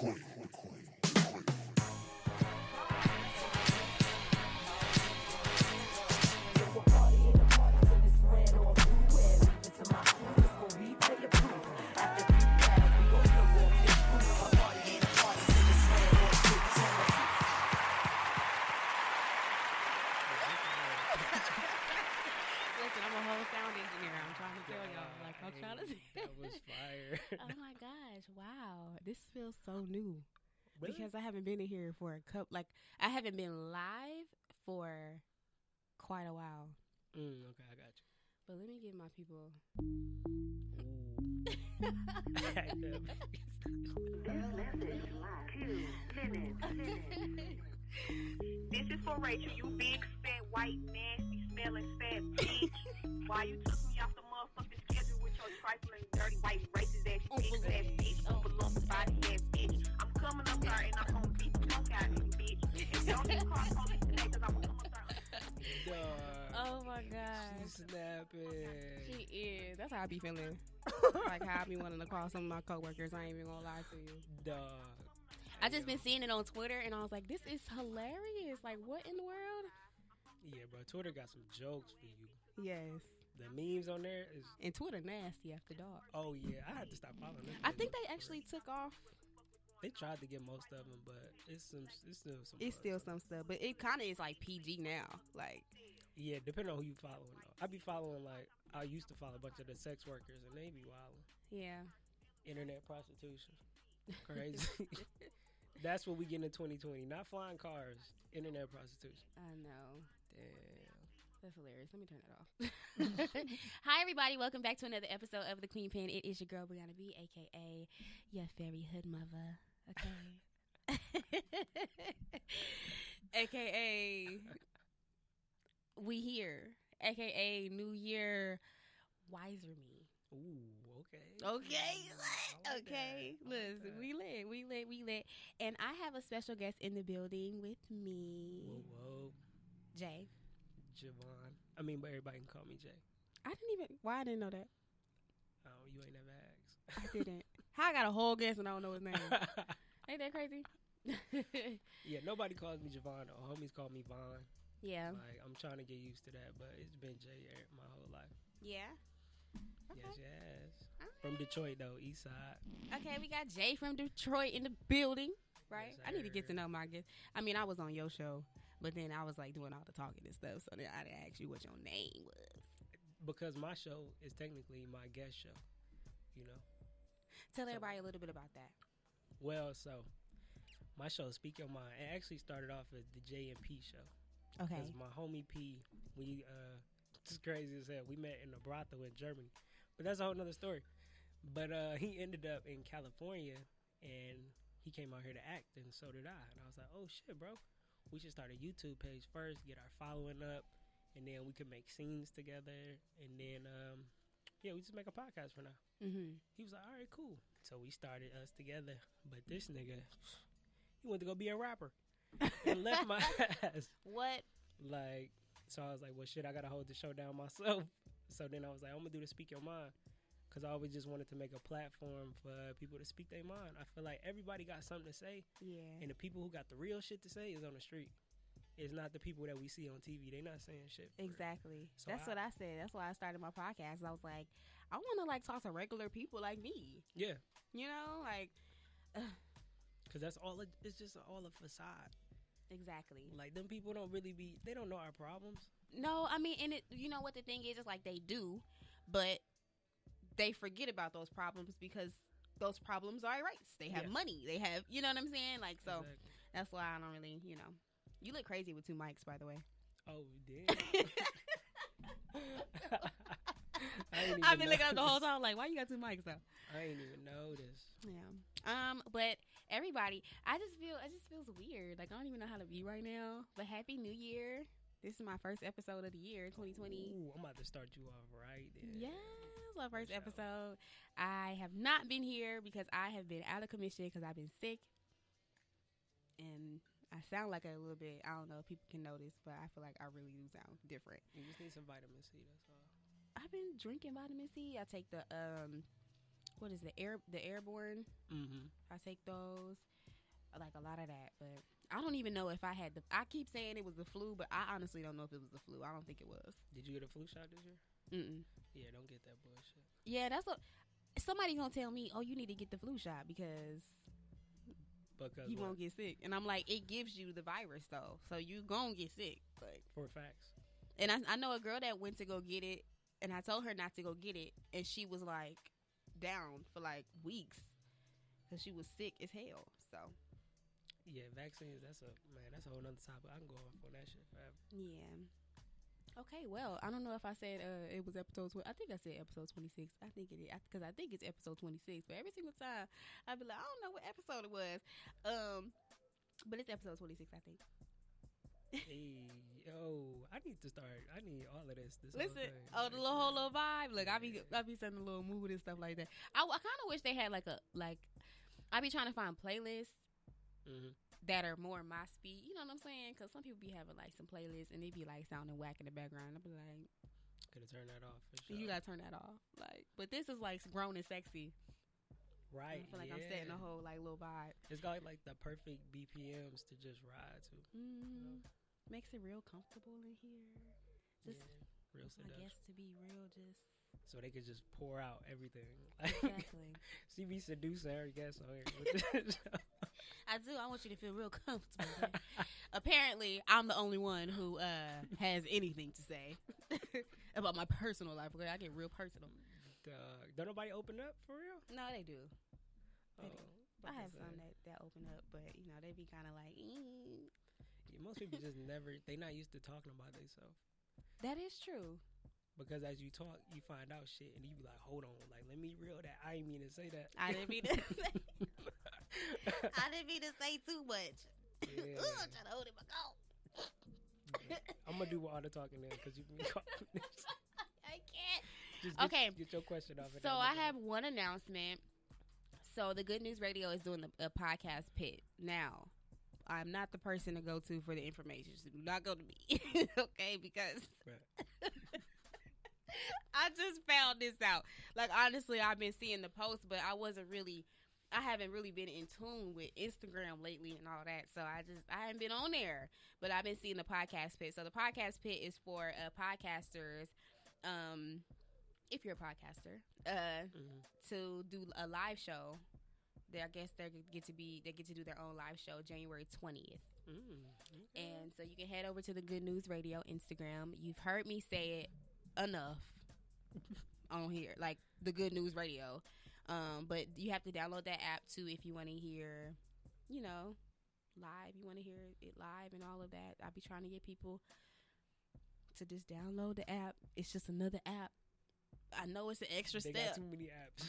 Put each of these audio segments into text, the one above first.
Listen, I'm a whole sound engineer. I'm trying to tell y'all. Like, I'm trying to. That was fire. Oh my gosh! Wow, this feels so new Really? because I haven't been in here for a couple. Like, I haven't been live for quite a while. Okay, I got you. But let me get my people. This is for Rachel, you big, fat, white, nasty, smelling, fat bitch. Why you took me off the motherfucking schedule with your trifling, dirty, white, racist ass, bitch, ass bitch, overlooked body ass bitch. I'm coming up there and I'm gonna beat the fuck out of you, bitch. And don't even call police today because I'm gonna come up there. Oh my god. She's snapping. She is. That's how I be feeling. Like how I be wanting to call some of my coworkers. I ain't even gonna lie to you. Dog. I just been seeing it on Twitter and I was like, this is hilarious. Like, what in the world? Yeah, bro. Twitter got some jokes for you. Yes. The memes on there is. And Twitter nasty after dark. Oh yeah, I had to stop following them. I think they actually took off. They tried to get most of them, but it's still some. It's still some stuff, but it kind of is like PG now. Like, yeah, depending on who you following though. I be following like I used to follow a bunch of the sex workers and they be wilding. yeah. Internet prostitution, crazy. That's what we get in 2020. Not flying cars, internet prostitution. I know. Damn. That's hilarious. Let me turn that off. Hi, everybody. Welcome back to another episode of The Queen Pen. It is your girl, Brianna B, a.k.a. your fairy hood mother. Okay. a.k.a. we here. A.k.a. New Year wiser me. Ooh, okay. Okay. I like Okay. that. I like Listen, that. we lit. And I have a special guest in the building with me. Whoa. Jay. Javon. I mean, but everybody can call me Jay. I didn't even. Why I didn't know that? Oh, you ain't never asked. I didn't. How I got a whole guest and I don't know his name? Ain't that crazy? Yeah, nobody calls me Javon. Or homies call me Vaughn. Yeah. Like, I'm trying to get used to that, but it's been Jay my whole life. Yeah. Okay. Yes. All From right. Detroit, though, East Side. Okay, we got Jay from Detroit in the building, right? Yes, I need to get to sir. know my guest. I mean, I was on your show, but then I was like doing all the talking and stuff, so then I didn't ask you what your name was. Because my show is technically my guest show, you know? Tell everybody a little bit about that. Well, so, my show, Speak Your Mind, it actually started off as the J and P show. Okay. Because my homie P, it's crazy as hell. We met in a brothel in Germany. But that's a whole nother story. But he ended up in California, and he came out here to act, and so did I. And I was like, oh, shit, bro. We should start a YouTube page first, get our following up, and then we could make scenes together. And then, we just make a podcast for now. Mm-hmm. He was like, all right, cool. So we started us together. But this nigga, he went to go be a rapper and left my ass. What? Like, so I was like, well, shit, I got to hold the show down myself. So then I was like, I'm going to do the Speak Your Mind. Because I always just wanted to make a platform for people to speak their mind. I feel like everybody got something to say. Yeah. And the people who got the real shit to say is on the street. It's not the people that we see on TV. They not saying shit. Exactly. So That's what I said. That's why I started my podcast. I was like, I want to like talk to regular people like me. Yeah. You know, like. Because that's all, it's just all a facade. Exactly. Like, them people don't really they don't know our problems. No, I mean, and it, you know what the thing is? It's like they do, but they forget about those problems because those problems are erased. They have money. They have, you know what I'm saying? Like, so Exactly. that's why I don't really, you know. You look crazy with two mics, by the way. Oh, damn. I've been looking up the whole time, like, why you got two mics though? I ain't even noticed. Yeah. But everybody, it just feels weird. Like I don't even know how to be right now. But Happy New Year. This is my first episode of the year, 2020. Ooh, I'm about to start you off right then. Yes, my first episode. I have not been here because I have been out of commission because I've been sick. And I sound like a little bit, I don't know if people can notice, but I feel like I really do sound different. You just need some vitamin C, that's all. I've been drinking vitamin C. I take the what is the airborne. Mm-hmm. I take those, like a lot of that, but I don't even know if I had I keep saying it was the flu, but I honestly don't know if it was the flu. I don't think it was. Did you get a flu shot this year? Mm-mm. Yeah, don't get that bullshit. Yeah, that's what somebody gonna tell me. Oh, you need to get the flu shot because you won't get sick. And I'm like, it gives you the virus though, so you gonna get sick. Like for facts. And I know a girl that went to go get it, and I told her not to go get it, and she was like down for like weeks because she was sick as hell. So yeah, vaccines. That's a whole nother topic. I can go off on that shit forever. Yeah. Okay, well, I don't know if I said it was episode. I think I said episode 26. I think it is because I think it's episode 26. But every single time I'd be like, I don't know what episode it was. But it's episode 26, I think. Hey, yo, I need all of this. Listen, the whole little vibe. Look, I be sending a little mood and stuff like that. I kind of wish they had I be trying to find playlists. Mm-hmm. That are more my speed, you know what I'm saying? Because some people be having like some playlists and they be like sounding whack in the background. I be like, could have turned that off. For sure. You gotta turn that off. Like, but this is like grown and sexy, right? I feel like I'm setting a whole like little vibe. It's got like the perfect BPMs to just ride to. Mm-hmm. Makes it real comfortable in here. Just real seduction. I guess to be real, just so they could just pour out everything. Exactly. See me seducing every guest on here. I do. I want you to feel real comfortable. Apparently, I'm the only one who has anything to say about my personal life. Okay, I get real personal. Don't nobody open up for real? No, they do. They do. I have say. some that open up, but you know they be kind of like. Yeah, most people just never. They not used to talking about themselves. That is true. Because as you talk, you find out shit, and you be like, "Hold on, like let me reel that. I didn't mean to say that. I didn't mean to say. I didn't mean to say too much. Yeah. I'm trying to hold it back out. I'm gonna do all the talking then, because you can call this. I can't. Just get your question off. So I have one announcement. So the Good News Radio is doing a podcast pit now. I'm not the person to go to for the information. So do not go to me, okay? Because I just found this out. Like honestly, I've been seeing the post, but I haven't really been in tune with Instagram lately and all that. So I haven't been on there, but I've been seeing the podcast pit. So the podcast pit is for podcasters. If you're a podcaster, to do a live show. I guess they get to do their own live show January 20th. Okay. And so you can head over to the Good News Radio Instagram. You've heard me say it enough on here, like the Good News Radio. But you have to download that app too if you want to hear, live. You want to hear it live and all of that. I'll be trying to get people to just download the app. It's just another app. I know it's an extra step. They got too many apps.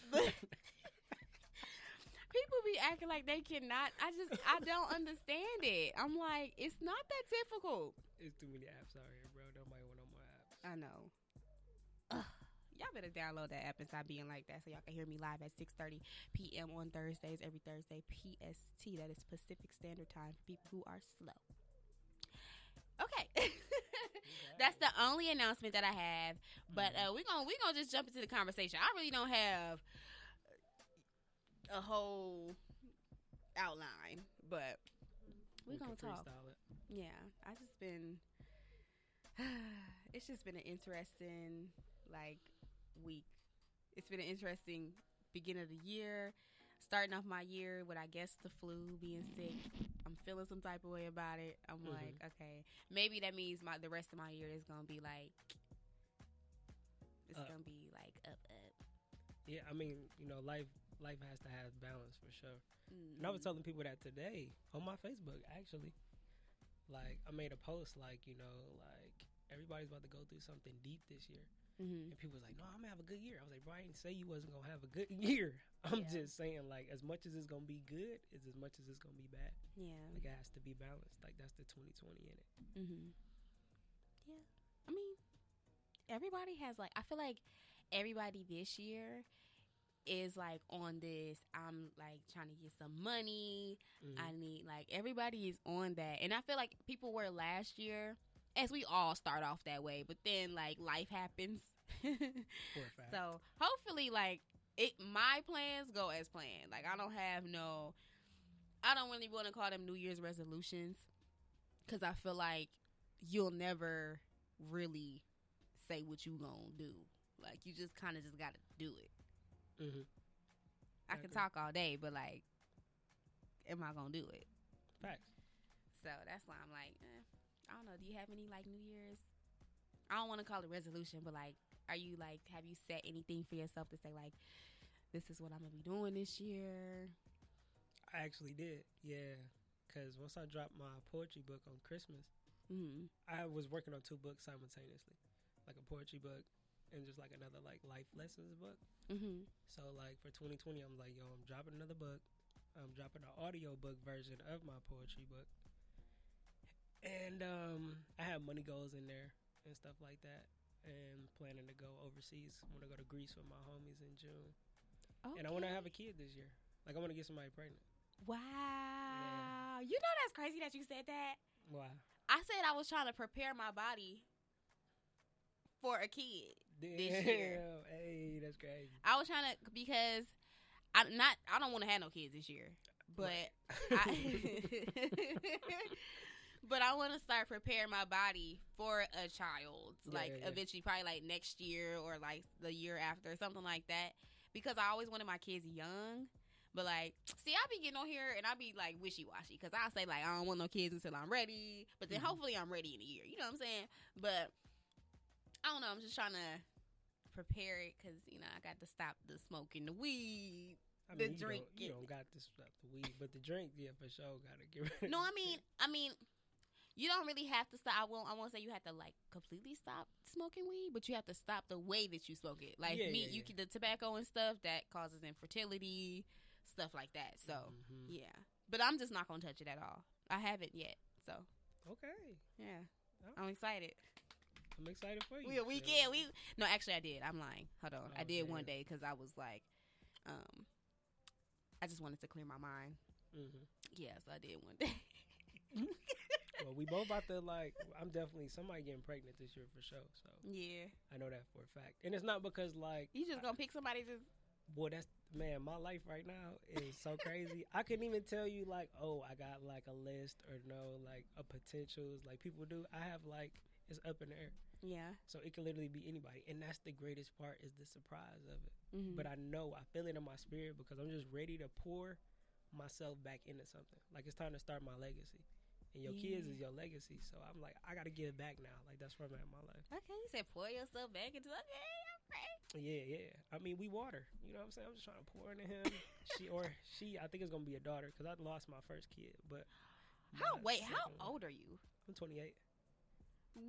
People be acting like they cannot. I don't understand it. I'm like, it's not that difficult. It's too many apps out here, bro. Nobody want no more apps. I know. Y'all better download that app and stop being like that so y'all can hear me live at 6:30 p.m. on Thursdays, every Thursday, PST. That is Pacific Standard Time for people who are slow. Okay. That's the only announcement that I have. But we're gonna just jump into the conversation. I really don't have a whole outline, but we're gonna talk. Yeah, it's just been an interesting week. It's been an interesting beginning of the year, starting off my year with I guess the flu, being sick. I'm feeling some type of way about it. I'm like, okay, maybe that means the rest of my year is gonna be like gonna be like up. Yeah, I mean, life has to have balance for sure. And I was telling people that today on my Facebook, actually. Like, I made a post, everybody's about to go through something deep this year. And people was like, no, I'm going to have a good year. I was like, bro, I didn't say you wasn't going to have a good year. I'm just saying, as much as it's going to be good, is as much as it's going to be bad. Yeah. It has to be balanced. That's the 2020 in it. Yeah. I mean, everybody has, I feel like everybody this year is on this, I'm trying to get some money. I need everybody is on that. And I feel like people were last year, as we all start off that way, but then life happens. For a fact. So hopefully my plans go as planned. Like I don't really want to call them New Year's resolutions because I feel like you'll never really say what you gonna do. Like you just kind of just gotta do it. Mm-hmm. I can talk all day, but like, am I gonna do it? Facts. So that's why I'm like, I don't know. Do you have any like New Year's? I don't want to call it resolution, but like, have you set anything for yourself to say like, this is what I'm gonna be doing this year? I actually did, yeah. Because once I dropped my poetry book on Christmas, I was working on 2 books simultaneously, like a poetry book and just like another like life lessons book. So like for 2020, I'm like, yo, I'm dropping another book. I'm dropping an audio book version of my poetry book, and I have money goals in there and stuff like that, and planning to go overseas. I want to go to Greece with my homies in June, and I want to have a kid this year. Like I want to get somebody pregnant. Wow. Yeah. You know that's crazy that you said that. Why? I said I was trying to prepare my body for a kid this year. Hey, that's crazy. I was trying to because I don't want to have no kids this year, but but I want to start preparing my body for a child, eventually, probably like next year or like the year after, something like that. Because I always wanted my kids young. But, like, see, I be getting on here and I be, like, wishy-washy. Because I say, like, I don't want no kids until I'm ready. But then hopefully I'm ready in a year. You know what I'm saying? But, I don't know. I'm just trying to prepare it because, you know, I got to stop the smoking, the weed, the drink. You don't got to stop the weed. But the drink, yeah, for sure, got to get rid of it. No, I mean, you don't really have to stop. I won't say you have to, like, completely stop smoking weed. But you have to stop the way that you smoke it. Like, the tobacco and stuff, that causes infertility, stuff like that. So, yeah. But I'm just not going to touch it at all. I haven't yet. So. Okay. Yeah. Oh. I'm excited. I'm excited for you. No, actually, I did. I'm lying. Hold on. I did one day because I was like, I just wanted to clear my mind. Yes, I did one day. Well, we both about to, like, I'm definitely somebody getting pregnant this year for sure. So. Yeah. I know that for a fact. And it's not because, like. You just going to pick somebody just. Boy, man, my life right now is so crazy. I couldn't even tell you, like, oh, I got, like, a list or no, like, a potentials like people do. I have, like, it's up in the air. Yeah. So it can literally be anybody. And that's the greatest part is the surprise of it. But I feel it in my spirit because I'm just ready to pour myself back into something. Like, it's time to start my legacy. And your kids is your legacy. So I'm like, I got to give back now. Like, that's where I'm at in my life. Okay, you said pour yourself back into okay. Yeah. I mean, we water. You know what I'm saying? I'm just trying to pour into him. She, I think it's going to be a daughter because I lost my first kid. But how old are you? I'm 28.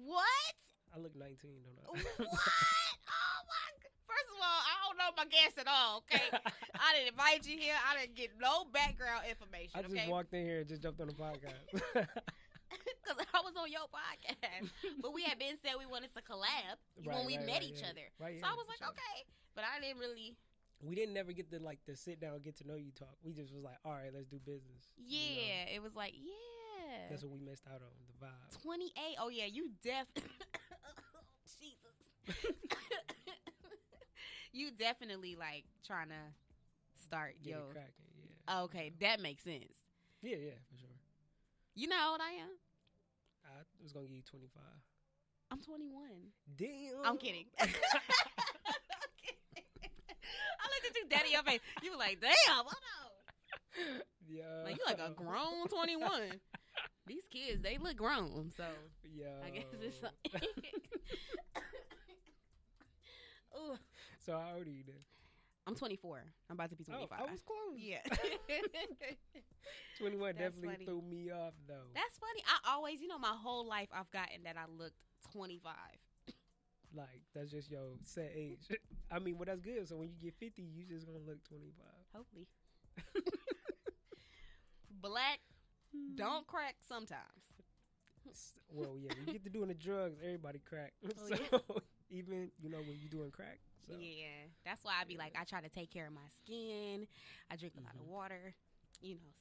What? I look 19, don't I? What? Oh, my God. First of all, I don't know my guests at all, okay? I didn't invite you here. I didn't get no background information, I just walked in here and just jumped on the podcast. Because I was on your podcast. But we had been said we wanted to collab when we met each other. Right, so I was like, okay. But I didn't really. We didn't never get to, like, to sit down and get to know you talk. We just was like, all right, let's do business. Yeah. You know? It was like, yeah. That's what we missed out on, the vibe. 28. Oh, yeah. You Jesus. You definitely, like, trying to start Get it cracking, yeah. Okay, that makes sense. Yeah, for sure. You know how old I am? I was going to give you 25. I'm 21. Damn. I'm kidding. I looked at you dead in your face. You were like, damn, what up? Yeah. Like, you like a grown 21. These kids, they look grown, so. Yeah. I guess it's. Ooh. So how old are you then? I'm 24. I'm about to be 25. Oh, I was close. Yeah. 21 definitely threw me off, though. That's funny. I always, my whole life I've gotten that I looked 25. Like, that's just your set age. I mean, well, that's good. So when you get 50, you just going to look 25. Hopefully. Black don't crack sometimes. Well, yeah, when you get to doing the drugs, everybody crack. Oh, so yeah. even, when you doing crack. So. Yeah, that's why I be like, I try to take care of my skin. I drink a lot of water,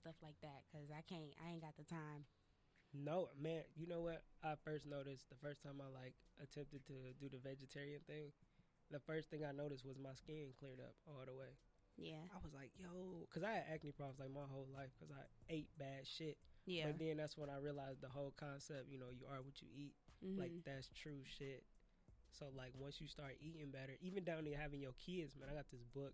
stuff like that. Because I ain't got the time. No, man, you know what? I first noticed the first time I, like, attempted to do the vegetarian thing. the first thing I noticed was my skin cleared up all the way. Yeah. I was like, yo, because I had acne problems like my whole life because I ate bad shit. Yeah. But then that's when I realized the whole concept, you know, you are what you eat. Mm-hmm. Like, that's true shit. So, like, once you start eating better, even down to having your kids, man, I got this book.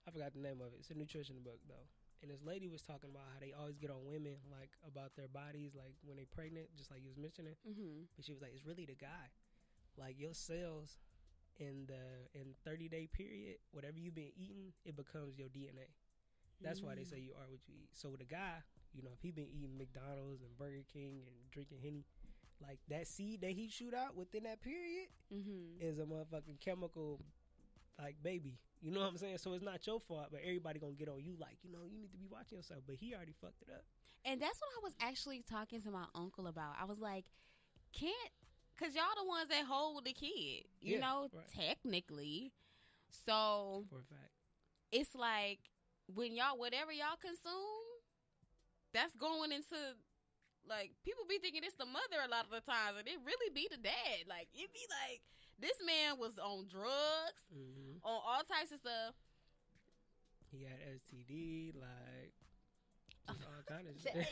I forgot the name of it. It's a nutrition book, though. And this lady was talking about how they always get on women, like, about their bodies, like, when they pregnant, just like you was mentioning. Mm-hmm. But she was like, it's really the guy. Like, your cells in 30-day period, whatever you've been eating, it becomes your DNA. That's why they say you are what you eat. So with a guy, you know, if he been eating McDonald's and Burger King and drinking Henny, like that seed that he shoot out within that period is a motherfucking chemical, like, baby. You know what I'm saying? So it's not your fault, but everybody gonna get on you like, you know, you need to be watching yourself. But he already fucked it up. And that's what I was actually talking to my uncle about. I was like, because y'all the ones that hold the kid, you know, right. Technically. So For a fact. It's like when y'all, whatever y'all consume, that's going into, like, people be thinking it's the mother a lot of the times, and it really be the dad. Like, it be like, this man was on drugs, on all types of stuff. He had STD, like, just all kind of shit.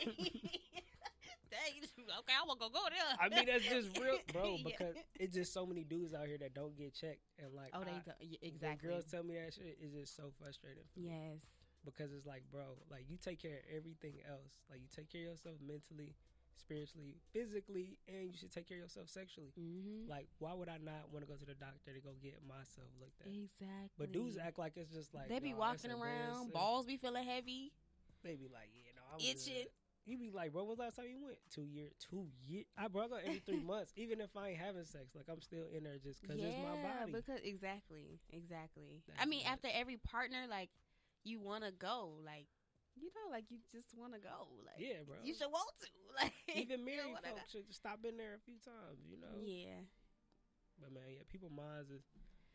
Okay, I won't go there. I mean, that's just real, bro, because it's just so many dudes out here that don't get checked. And, like, they don't. Exactly. When girls tell me that shit, it's just so frustrating for me. Yes. Because it's like, bro, like, you take care of everything else. Like, you take care of yourself mentally, spiritually, physically, and you should take care of yourself sexually. Like, why would I not want to go to the doctor to go get myself looked at? Exactly. But dudes act like it's just like, they be walking around, balls be feeling heavy. They be like, yeah, no, I'm itching. You be like, bro, when's the last time you went? 2 years. 2 years? I go every 3 months. Even if I ain't having sex, like, I'm still in there just because it's my body. Because exactly. That's I mean, nuts. after every partner, like, you want to go, like, you know, like, you just want to go, like, yeah, bro. You should want to, like, even married folks should stop in there a few times, you know. Yeah. But man, yeah, people minds is.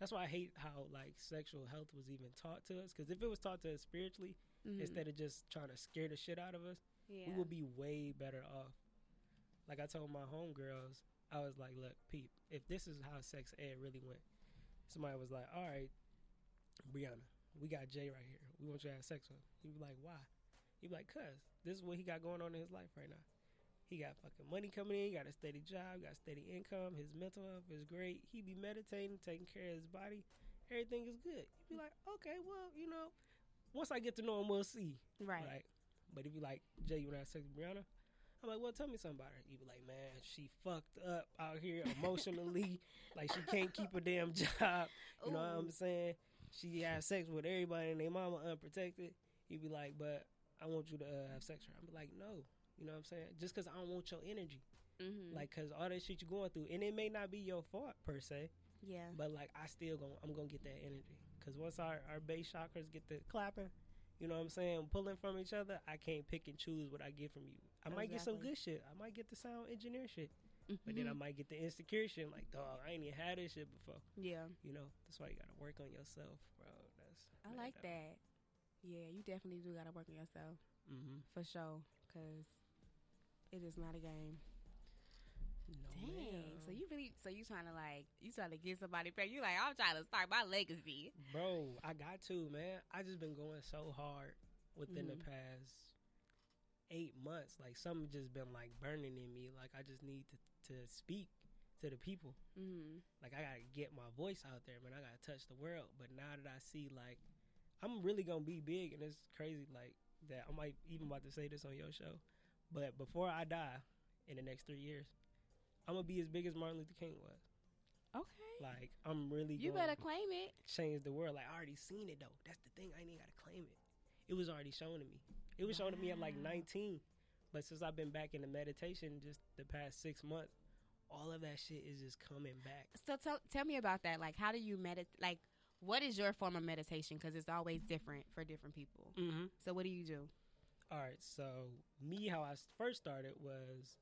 That's why I hate how, like, sexual health was even taught to us. Because if it was taught to us spiritually, instead of just trying to scare the shit out of us, we would be way better off. Like I told my homegirls, I was like, look, peep, if this is how sex ed really went, somebody was like, all right, Brianna, we got Jay right here. We want you to have sex with him. He'd be like, why? He'd be like, cuz, this is what he got going on in his life right now. He got fucking money coming in. He got a steady job. Got steady income. His mental health is great. He be meditating, taking care of his body. Everything is good. He'd be like, okay, well, you know, once I get to know him, we'll see. Right. But if you like, Jay, you want to have sex with Brianna? I'm like, well, tell me something about her. You be like, man, she fucked up out here emotionally. Like, she can't keep a damn job. You know what I'm saying? She has sex with everybody and their mama unprotected. He'd be like, but I want you to have sex with her. I'm like, no. You know what I'm saying? Just because I don't want your energy. Like, because all that shit you're going through, and it may not be your fault, per se. Yeah. But, like, I'm going to get that energy. Because once our base chakras get to clapping, you know what I'm saying, pulling from each other, I can't pick and choose what I get from you. I might get some good shit. I might get the sound engineer shit. But then I might get the insecure shit. Like, dog, I ain't even had this shit before. Yeah. You know, that's why you got to work on yourself, bro. I like that. Yeah, you definitely do got to work on yourself. For sure. Because it is not a game. No, Dang. man. So you trying to get somebody pregnant. You like, I'm trying to start my legacy. Bro, I got to, man. I just been going so hard within the past 8 months. Like, something just been, like, burning in me. Like, I just need to speak to the people. Like, I got to get my voice out there, man. I got to touch the world. But now that I see, like, I'm really going to be big, and it's crazy, like, that I might even about to say this on your show. But before I die in the next 3 years, I'm going to be as big as Martin Luther King was. Okay. Like, I'm really You gonna better claim it. change the world. Like, I already seen it, though. That's the thing. I ain't even got to claim it. It was already shown to me. It was shown to me at, like, 19. But since I've been back into meditation just the past 6 months, all of that shit is just coming back. So tell me about that. Like, how do you meditate? Like, what is your form of meditation? Because it's always different for different people. So what do you do? All right. So, me, how I first started was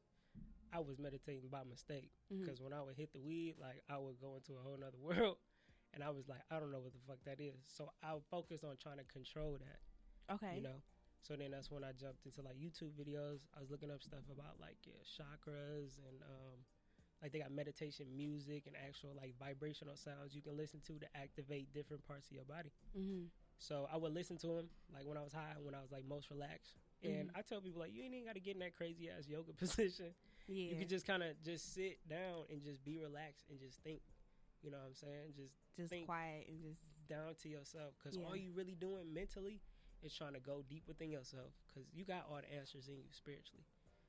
I was meditating by mistake. Because when I would hit the weed, like, I would go into a whole nother world. And I was like, I don't know what the fuck that is. So, I would focus on trying to control that. Okay. You know? So then that's when I jumped into, like, YouTube videos. I was looking up stuff about, like, chakras and, Like they got meditation music and actual like vibrational sounds you can listen to activate different parts of your body. Mm-hmm. So I would listen to them like when I was high, when I was like most relaxed. And I tell people like, you ain't even got to get in that crazy ass yoga position. Yeah. You can just kind of just sit down and just be relaxed and just think. You know what I'm saying? Just think quiet and just down to yourself. Because all you really doing mentally is trying to go deep within yourself. Because you got all the answers in you spiritually.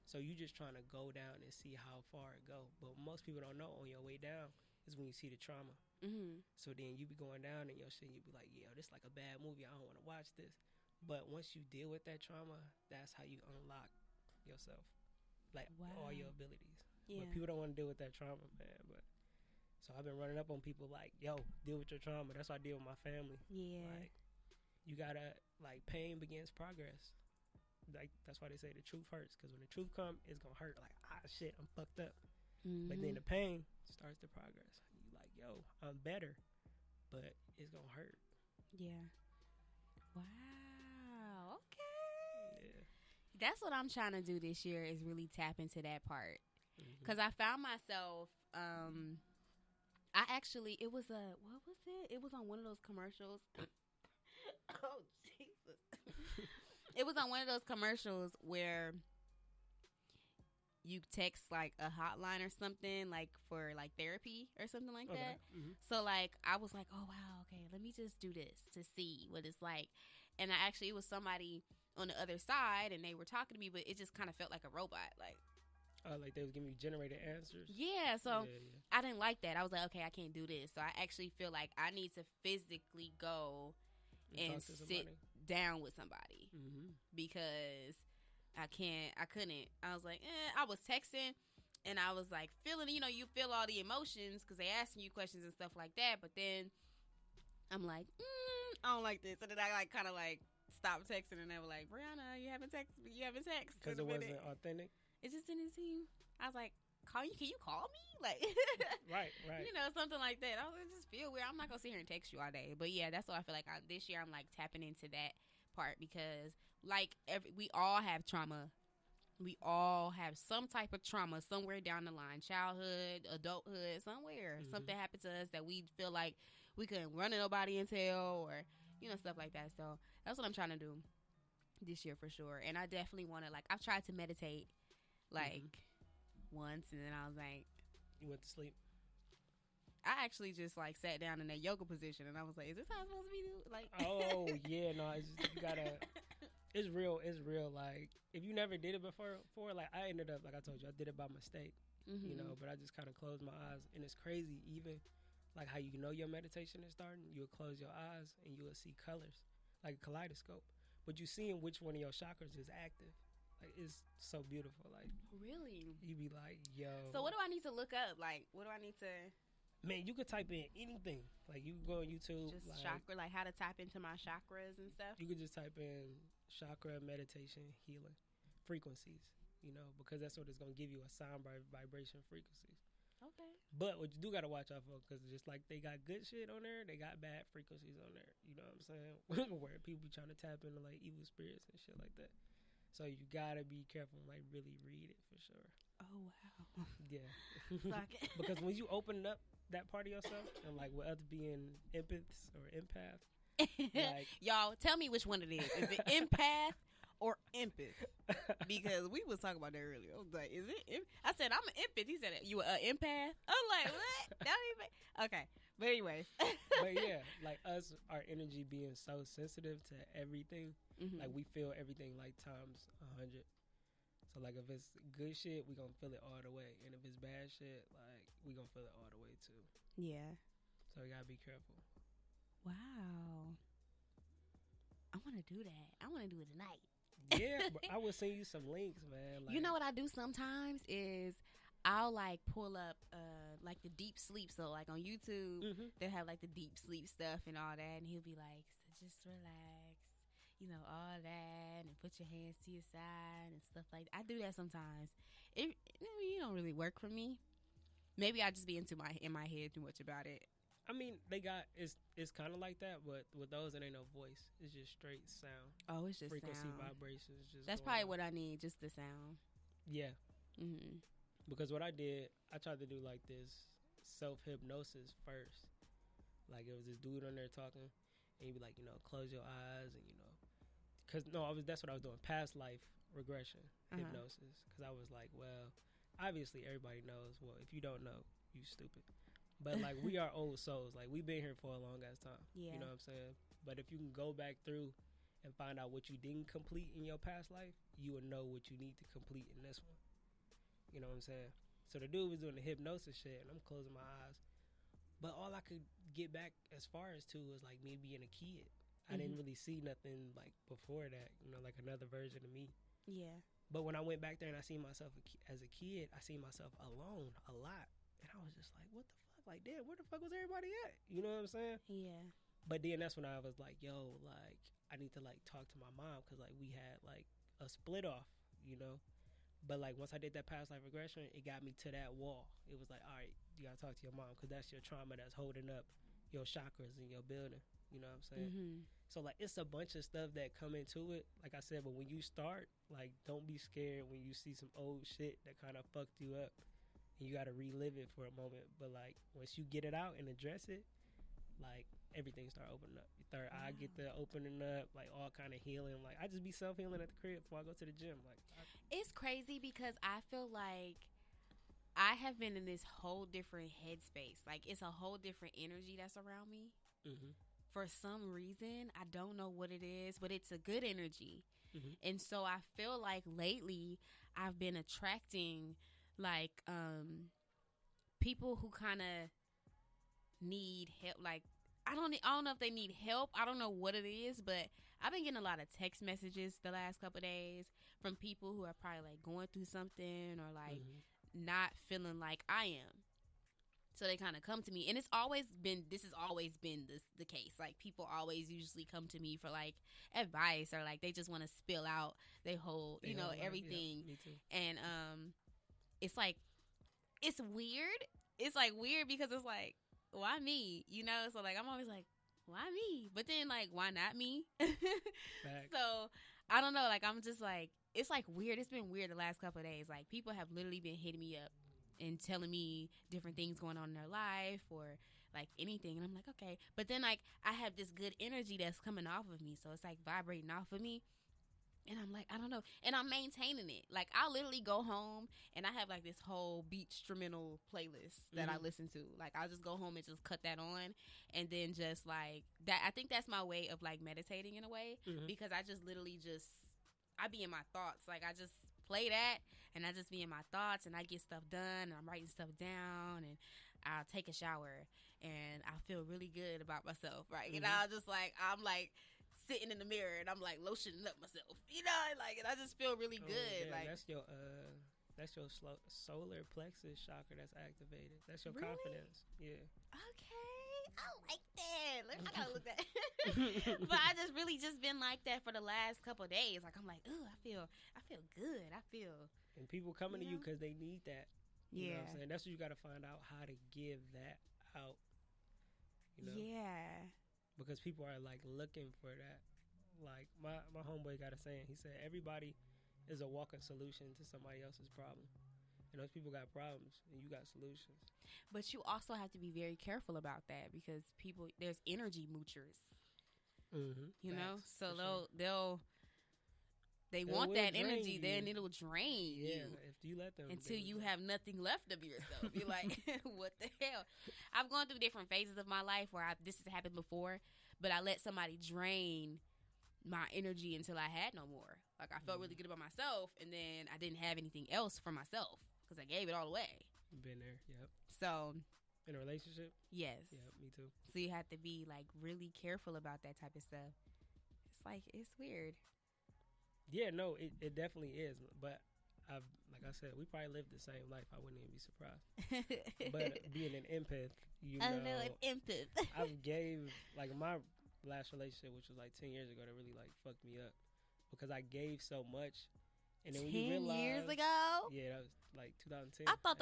So you just trying to go down and see how far it go. But most people don't know on your way down is when you see the trauma. Mm-hmm. So then you be going down and your shit, you be like, yeah, this like a bad movie. I don't want to watch this. But once you deal with that trauma, that's how you unlock yourself. Like all your abilities. Yeah. But people don't want to deal with that trauma, man. But so I've been running up on people like, yo, deal with your trauma. That's what I deal with my family. Yeah. Like, you gotta, like, pain begins progress. Like, that's why they say the truth hurts. Because when the truth comes, it's gonna hurt. Like, shit, I'm fucked up. Mm-hmm. But then the pain starts the progress. You like, yo, I'm better. But it's gonna hurt. Yeah. Wow. Okay. Yeah. That's what I'm trying to do this year is really tap into that part. Mm-hmm. Because I found myself, I actually, it was what was it? It was on one of those commercials. Oh, Jesus. It was on one of those commercials where you text like a hotline or something like for like therapy or something like that. Mm-hmm. So like I was like, oh wow, okay, let me just do this to see what it's like. And it was somebody on the other side and they were talking to me, but it just kind of felt like a robot. Like they was giving you generated answers. Yeah, so I didn't like that. I was like, okay, I can't do this. So I actually feel like I need to physically go and sit down with somebody because I couldn't. I was like, I was texting and I was like feeling, you feel all the emotions because they asking you questions and stuff like that. But then I'm like, I don't like this. And then I like kind of like stopped texting and they were like, Brianna, you haven't texted me. You haven't texted. Because it wasn't authentic. It just didn't seem. I was like, can you call me? Like, right. Something like that. I was like, just feel weird. I'm not gonna sit here and text you all day. But yeah, that's what I feel like. This year, I'm like tapping into that part because, like, we all have trauma. We all have some type of trauma somewhere down the line, childhood, adulthood, somewhere. Something happened to us that we feel like we couldn't run to nobody and tell, or stuff like that. So that's what I'm trying to do this year for sure. And I definitely want to I've tried to meditate. Once, and then I was like, you went to sleep. I actually just sat down in that yoga position, and I was like, is this how I'm supposed to be doing? Oh yeah, no, it's just, you gotta. It's real. Like if you never did it before, I ended up like I told you, I did it by mistake, But I just kind of closed my eyes, and it's crazy. Even like how you know your meditation is starting, you'll close your eyes and you will see colors like a kaleidoscope, but you seeing which one of your chakras is active. Like it's so beautiful. Like really, you be like, yo. So what do I need to look up? Like, what do I need to? Man, you could type in anything. Like you can go on YouTube. Just chakra, like how to tap into my chakras and stuff. You could just type in chakra meditation healing frequencies. Because that's what it's gonna give you, a sound vibration frequencies. Okay. But what you do gotta watch out for, because just like they got good shit on there, they got bad frequencies on there. You know what I'm saying? Where people be trying to tap into like evil spirits and shit like that. So you gotta be careful and really read it for sure. Oh wow. Yeah. Because when you open up that part of yourself and with us being empaths or empath, y'all tell me which one it is. Is it empath or empath? Because we was talking about that earlier. I was like, is it? I said I'm an empath. He said, you an empath? I'm like, what? That even okay. But anyways. But yeah, us, our energy being so sensitive to everything. We feel everything times 100. So if it's good shit, we gonna feel it all the way, and if it's bad shit, we gonna feel it all the way too. Yeah. So you gotta be careful. Wow. I want to do that. I want to do it tonight. Yeah, but I will send you some links, man. You know what I do sometimes is I'll pull up the deep sleep. So on YouTube, they'll have the deep sleep stuff and all that, and he'll be like, so just relax. All that, and put your hands to your side and stuff like that. I do that sometimes. It don't really work for me. Maybe I just be in my head too much about it. I mean, they got it's kind of like that, but with those, it ain't no voice. It's just straight sound. Oh, it's just frequency sound. Vibrations. Just that's probably what I need, just the sound. Yeah. Because what I did, I tried to do like this self-hypnosis first. Like, it was this dude on there talking, and he'd be like, close your eyes, and, that's what I was doing, past life regression hypnosis. Because I was like, well, obviously everybody knows. Well, if you don't know, you stupid. But, like, we are old souls. Like, we've been here for a long ass time. Yeah. You know what I'm saying? But if you can go back through and find out what you didn't complete in your past life, you would know what you need to complete in this one. You know what I'm saying? So the dude was doing the hypnosis shit, and I'm closing my eyes. But all I could get back as far as to was, like, me being a kid. I didn't really see nothing, like, before that, like another version of me. Yeah. But when I went back there and I seen myself as a kid, I seen myself alone a lot. And I was just like, what the fuck? Like, damn, where the fuck was everybody at? You know what I'm saying? Yeah. But then that's when I was like, yo, like, I need to, like, talk to my mom because, like, we had, like, a split off, But, like, once I did that past life regression, it got me to that wall. It was like, all right, you got to talk to your mom because that's your trauma that's holding up your chakras in your building. You know what I'm saying? Mm-hmm. So, like, it's a bunch of stuff that come into it. Like I said, but when you start, like, don't be scared when you see some old shit that kind of fucked you up. And you got to relive it for a moment. But, like, once you get it out and address it, like, everything start opening up. Your third eye get the opening up, like, all kind of healing. Like, I just be self-healing at the crib before I go to the gym. Like, it's crazy because I feel like I have been in this whole different headspace. Like, it's a whole different energy that's around me. Mm-hmm. For some reason, I don't know what it is, but it's a good energy. Mm-hmm. And so I feel like lately I've been attracting, like, people who kind of need help. Like, I don't know if they need help. I don't know what it is, but I've been getting a lot of text messages the last couple of days from people who are probably, like, going through something or, like, not feeling like I am. So they kind of come to me, and this has always been the case. Like, people always usually come to me for, like, advice or, like, they just want to spill out their whole, everything. Yeah, me too. And it's like, it's weird. It's like weird because it's like, why me? So, like, I'm always like, why me? But then, like, why not me? So I don't know. Like, I'm just like, it's like weird. It's been weird the last couple of days. Like, people have literally been hitting me up and telling me different things going on in their life or, like, anything. And I'm like, okay. But then, like, I have this good energy that's coming off of me. So it's, like, vibrating off of me. And I'm like, I don't know. And I'm maintaining it. Like, I'll literally go home and I have, like, this whole beat instrumental playlist that I listen to. Like, I'll just go home and just cut that on. And then just, like, that. I think that's my way of, like, meditating in a way. Because I just literally I be in my thoughts. Like, I just play that and I just be in my thoughts and I get stuff done and I'm writing stuff down and I'll take a shower and I feel really good about myself, right? And I'll just, like, I'm, like, sitting in the mirror and I'm, like, lotioning up myself, like, and I just feel really good. Yeah, like, that's your solar plexus chakra that's activated. That's your Really? confidence. Yeah. Okay, I like that. I gotta look that. But I just really just been like that for the last couple of days. Like, I'm like, ooh, I feel good. And people coming to you because they need that. You know what I'm saying? That's what you got to find out, how to give that out. Yeah. Because people are, like, looking for that. Like, my homeboy got a saying. He said, everybody is a walking solution to somebody else's problem. And those people got problems, and you got solutions. But you also have to be very careful about that because there's energy moochers. So they want that energy, then it'll drain you. If you let them. Until you have nothing left of yourself. You're like, what the hell? I've gone through different phases of my life where this has happened before, but I let somebody drain my energy until I had no more. Like, I felt really good about myself, and then I didn't have anything else for myself because I gave it all away. Been there, yep. So. In a relationship? Yes. Yeah, me too. So you have to be, like, really careful about that type of stuff. It's like, it's weird. Yeah, no, it definitely is. But like I said, we probably lived the same life. I wouldn't even be surprised. But being an empath, an empath. I've gave, like, my last relationship, which was like 10 years ago, that really, like, fucked me up because I gave so much. And then 10 years ago? Yeah, that was like 2010. I thought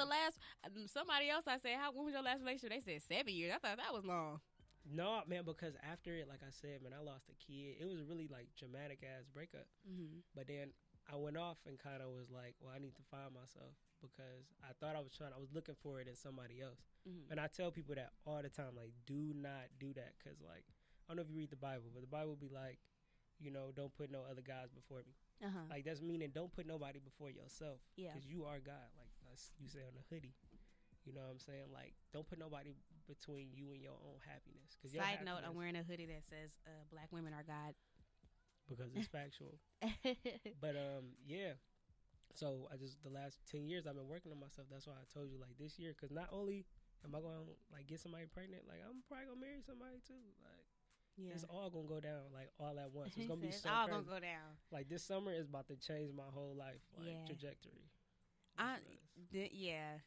somebody else, I said, when was your last relationship? They said 7 years. I thought that was long. No, man, because after it, like I said, man, I lost a kid. It was really like dramatic ass breakup. Mm-hmm. But then I went off and kind of was like, well, I need to find myself because I thought I was looking for it in somebody else. Mm-hmm. And I tell people that all the time, like, do not do that because, like, I don't know if you read the Bible, but the Bible be like, you know, don't put no other gods before me. Uh-huh. Like, that's meaning don't put nobody before yourself. Yeah. Because you are God. Like, that's you say on the hoodie. You know what I'm saying? Like, don't put nobody between you and your own happiness. Side note, I'm wearing a hoodie that says black women are God. Because it's factual. But, yeah. So, the last 10 years, I've been working on myself. That's why I told you, like, this year. Because not only am I going to, like, get somebody pregnant, like, I'm probably going to marry somebody, too. Like, Yeah. it's all going to go down, like, all at once. It's going to be so all crazy. going to go down. Like, this summer is about to change my whole life, like, Yeah. trajectory. Yeah.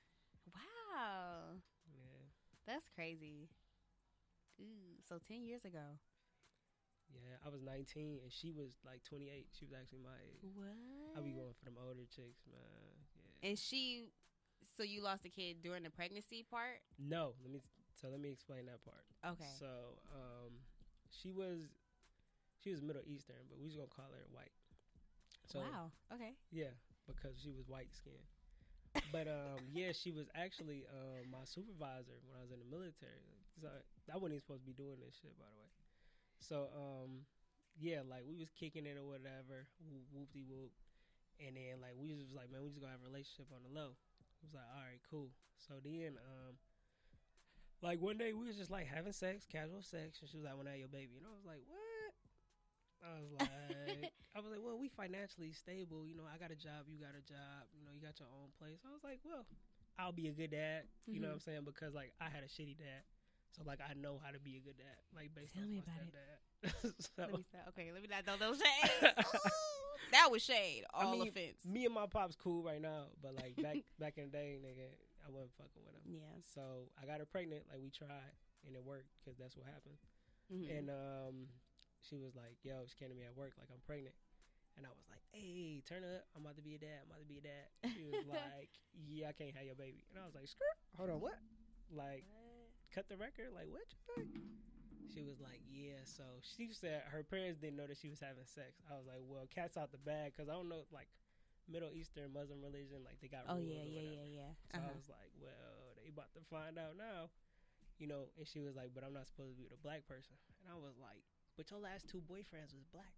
Wow. Yeah. That's crazy. Ooh, so 10 years ago. Yeah, I was 19 and she was like 28. She was actually my age. What? I be going for them older chicks, man. Yeah. And so you lost a kid during the pregnancy part? No, let me explain that part. Okay. So, she was Middle Eastern, but we just gonna call her white. So, wow. Okay. Yeah, because she was white skinned. But yeah, she was actually my supervisor when I was in the military. So I wasn't even supposed to be doing this shit, by the way. So yeah, like we was kicking it or whatever, whoopty whoop, and then like we was like, man, we just gonna have a relationship on the low. It was like, all right, cool. So then like one day we was just like having sex, casual sex, and she was like, "When I have your baby," and I was like, "What?" I was like, well, we financially stable. You know, I got a job, you got a job. You know, you got your own place. I was like, well, I'll be a good dad. You know what I'm saying? Because like I had a shitty dad, so like I know how to be a good dad. Like based Tell off me my about it. stepdad. Let me not throw those shade. That was shade. All offense. Me and my pop's cool right now, but like back in the day, nigga, I wasn't fucking with him. Yeah. So I got her pregnant. Like we tried, and it worked because that's what happened. Mm-hmm. And she was like, yo, she came to me at work like I'm pregnant. And I was like, hey, turn up. I'm about to be a dad. She was like, yeah, I can't have your baby. And I was like, skirt. Hold on, what? Like, cut the record? Like, what you think? She was like, yeah. So she said her parents didn't know that she was having sex. I was like, well, cat's out the bag. Because I don't know, like, Middle Eastern Muslim religion, like, they got rules or whatever. Yeah. So I was like, well, they about to find out now. You know, and she was like, but I'm not supposed to be with a black person. And I was like, but your last 2 boyfriends was black.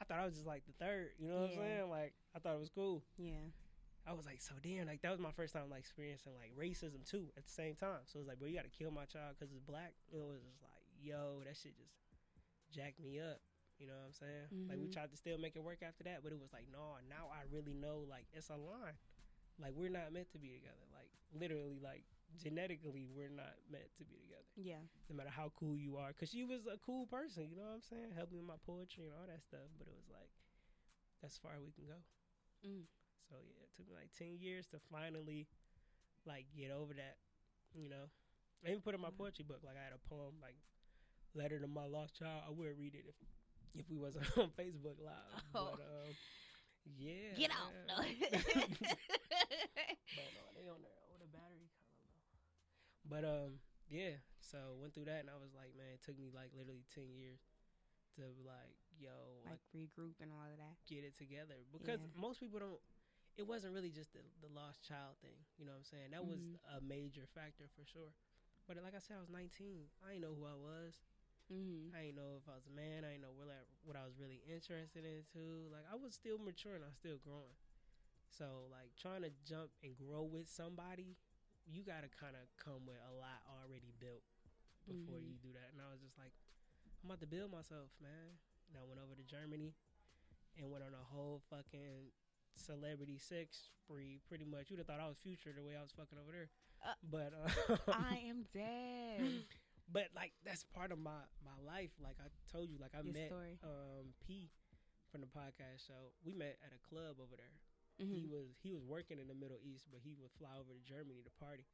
I thought I was just like the third, you know what I'm saying? Like, I thought it was cool. Yeah. I was like, so damn, like, that was my first time, like, experiencing, like, racism, too, at the same time. So it was like, bro, you got to kill my child because it's black. It was just like, yo, that shit just jacked me up. You know what I'm saying? Mm-hmm. Like, we tried to still make it work after that, but it was like, no, now I really know, like, it's a line. Like, we're not meant to be together. Like, literally, like, genetically, we're not meant to be together. Yeah. No matter how cool you are. Because she was a cool person, you know what I'm saying? Helped me with my poetry and all that stuff. But it was like, that's far we can go. So, yeah, it took me like 10 years to finally, like, get over that, you know? I even put in my poetry book. Like, I had a poem, like, Letter to My Lost Child. I would read it if we wasn't on Facebook Live. Oh. But, yeah. Get out. No. But, no, they on there. Oh, the battery kind of low. But, yeah. So, went through that, and I was like, man, it took me, like, literally 10 years to, like, yo. Like, regroup and all of that. Get it together. Because most people don't. It wasn't really just the lost child thing. You know what I'm saying? That was a major factor for sure. But like I said, I was 19. I didn't know who I was. I didn't know if I was a man. I didn't know what I was really interested into. Like, I was still maturing. I was still growing. So, like, trying to jump and grow with somebody, you got to kind of come with a lot already built before you do that. And I was just like, I'm about to build myself, man. And I went over to Germany and went on a whole fucking celebrity sex spree, pretty much. You'd have thought I was Future the way I was fucking over there. But I am dead. But like, that's part of my life. Like I told you, like I Your met story. P from the podcast show. We met at a club over there. Mm-hmm. He was working in the Middle East, but he would fly over to Germany to party.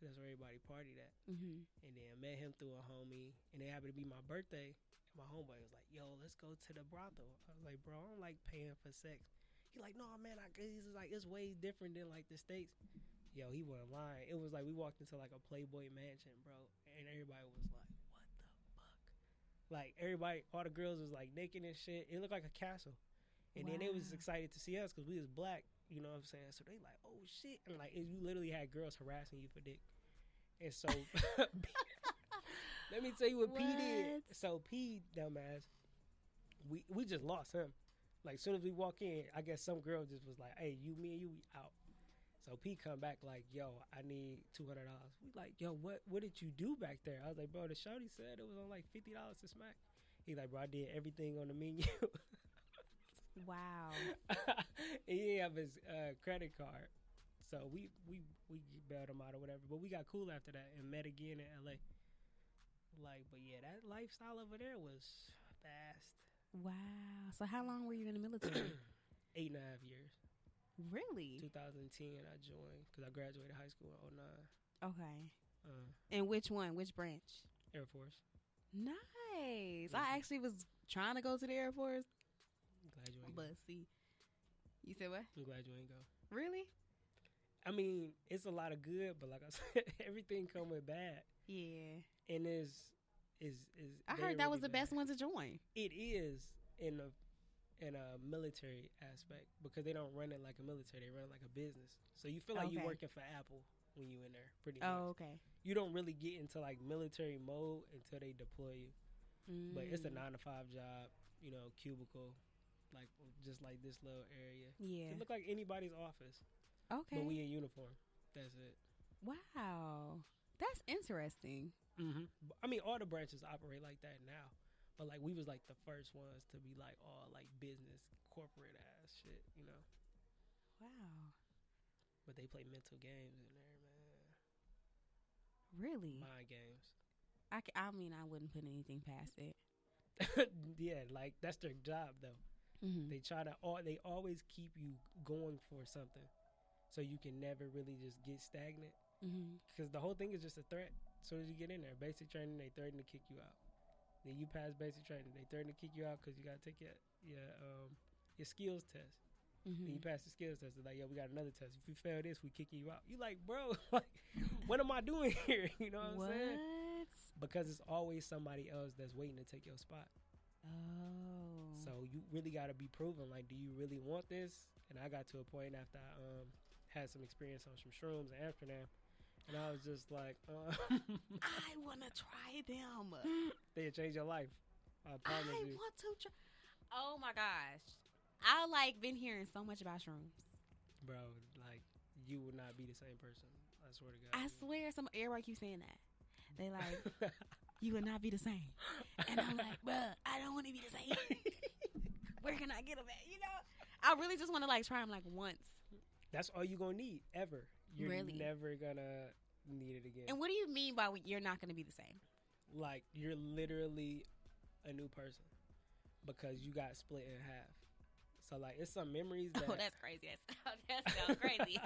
That's where everybody partied at. And then met him through a homie, and it happened to be my birthday. And my homeboy was like, yo, let's go to the brothel. I was like, bro, I don't like paying for sex. He like, no, man, it's way different than like the States. Yo, he wasn't lying. It was like we walked into like a Playboy mansion, bro, and everybody was like, what the Like everybody, all the girls was like naked and shit. It looked like a castle. And then they was Wow. excited to see us because we was black. You know what I'm saying? So they like, oh shit, and like you literally had girls harassing you for dick. And so let me tell you what P did. What? So P, dumbass, we just lost him. Like soon as we walk in, I guess some girl just was like, hey, you, me and you, we out. So P come back like, yo, I need $200. We like, yo, what did you do back there? I was like, bro, the shorty said it was on like $50 to smack. He like, bro, I did everything on the menu. Wow. And he didn't have his credit card. So we bailed him out or whatever. But we got cool after that and met again in LA. Like, but yeah, that lifestyle over there was fast. Wow. So how long were you in the military? 8.5 years. Really? 2010 I joined because I graduated high school in 09. Okay. Uh, And which one? Which branch? Air Force. Nice. Mhm. I actually was trying to go to the Air Force, I'm glad you ain't but see, you said what? go. I'm glad you ain't go. Really? I mean, it's a lot of good, but like I said, everything come with bad. Yeah. And is I they heard that was really the bad. best one to join. It is in a military aspect because they don't run it like a military; they run it like a business. So you feel like you're Okay. working for Apple when you in there, pretty Oh, much. okay. You don't really get into like military mode until they deploy you. But it's a Mm. 9 to 5 job, you know, cubicle, like just like this little area. Yeah. It look like anybody's office, Okay. but we in uniform. That's it. Wow. That's interesting. I mean, all the branches operate like that now, but like we was like the first ones to be like all like business, corporate ass shit, you know. Wow. But they play mental games in there, man. Really? Mind games. I mean, I wouldn't put anything past it. Yeah, like that's their job though. Mm-hmm. They always keep you going for something, so you can never really just get stagnant. Mm-hmm. Because the whole thing is just a threat. As soon as you get in there, basic training, they threaten to kick you out. Then you pass basic training, they threaten to kick you out because you got to take your skills test. Mm-hmm. Then you pass the skills test. They're like, yo, we got another test. If you fail this, we kicking you out. You like, bro, like, what am I doing here? You know what I'm saying? Because it's always somebody else that's waiting to take your spot. Oh. So you really got to be proven. Like, do you really want this? And I got to a point after I had some experience on some shrooms in Amsterdam. And I was just like, I want to try them. they'll change your life. I I promise you. want to try. Oh my gosh. I like been hearing so much about shrooms. Bro, like, you would not be the same person. I swear to God. I swear everybody keeps saying that. They like, you would not be the same. And I'm like, bruh, I don't want to be the same. Where can I get them at? You know? I really just want to like try them like once. That's all you're going to need, ever. You're Really? never going to need it again. And what do you mean by you're not going to be the same? Like, you're literally a new person because you got split in half. So, like, it's some memories that... Oh, that's crazy. That sounds crazy.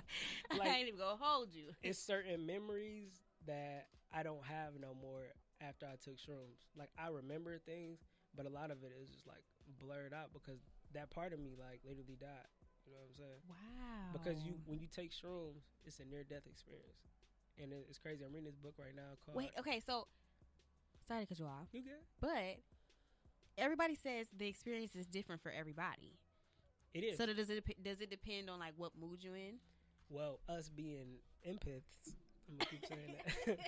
Like, I ain't even going to hold you. It's certain memories that I don't have no more after I took shrooms. Like, I remember things, but a lot of it is just, like, blurred out because that part of me, like, literally died. You know what I'm saying? Wow. Because when you take shrooms, it's a near-death experience. And it's crazy. I'm reading this book right now called... Wait, okay, so... Sorry to cut you off. You good? But everybody says the experience is different for everybody. It is. So does it depend on, like, what mood you're in? Well, us being empaths, I'm going to keep saying that.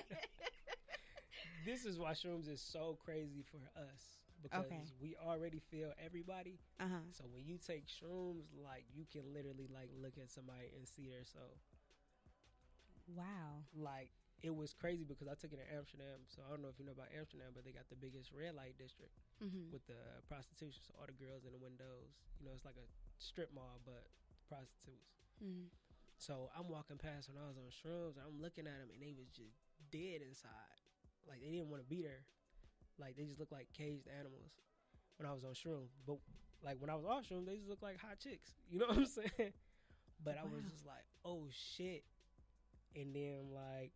This is why shrooms is so crazy for us. Because we already feel everybody. Uh-huh. So when you take shrooms, like, you can literally, like, look at somebody and see their soul. Wow. Like, it was crazy because I took it in Amsterdam. So I don't know if you know about Amsterdam, but they got the biggest red light district with the prostitution. So all the girls in the windows, you know, it's like a strip mall, but prostitutes. So I'm walking past when I was on shrooms, and I'm looking at them, and they was just dead inside. Like, they didn't want to be there. Like, they just looked like caged animals when I was on shrooms. But, like, when I was off shrooms, they just looked like hot chicks. You know what I'm saying? But I was just like, oh, shit. And then, like,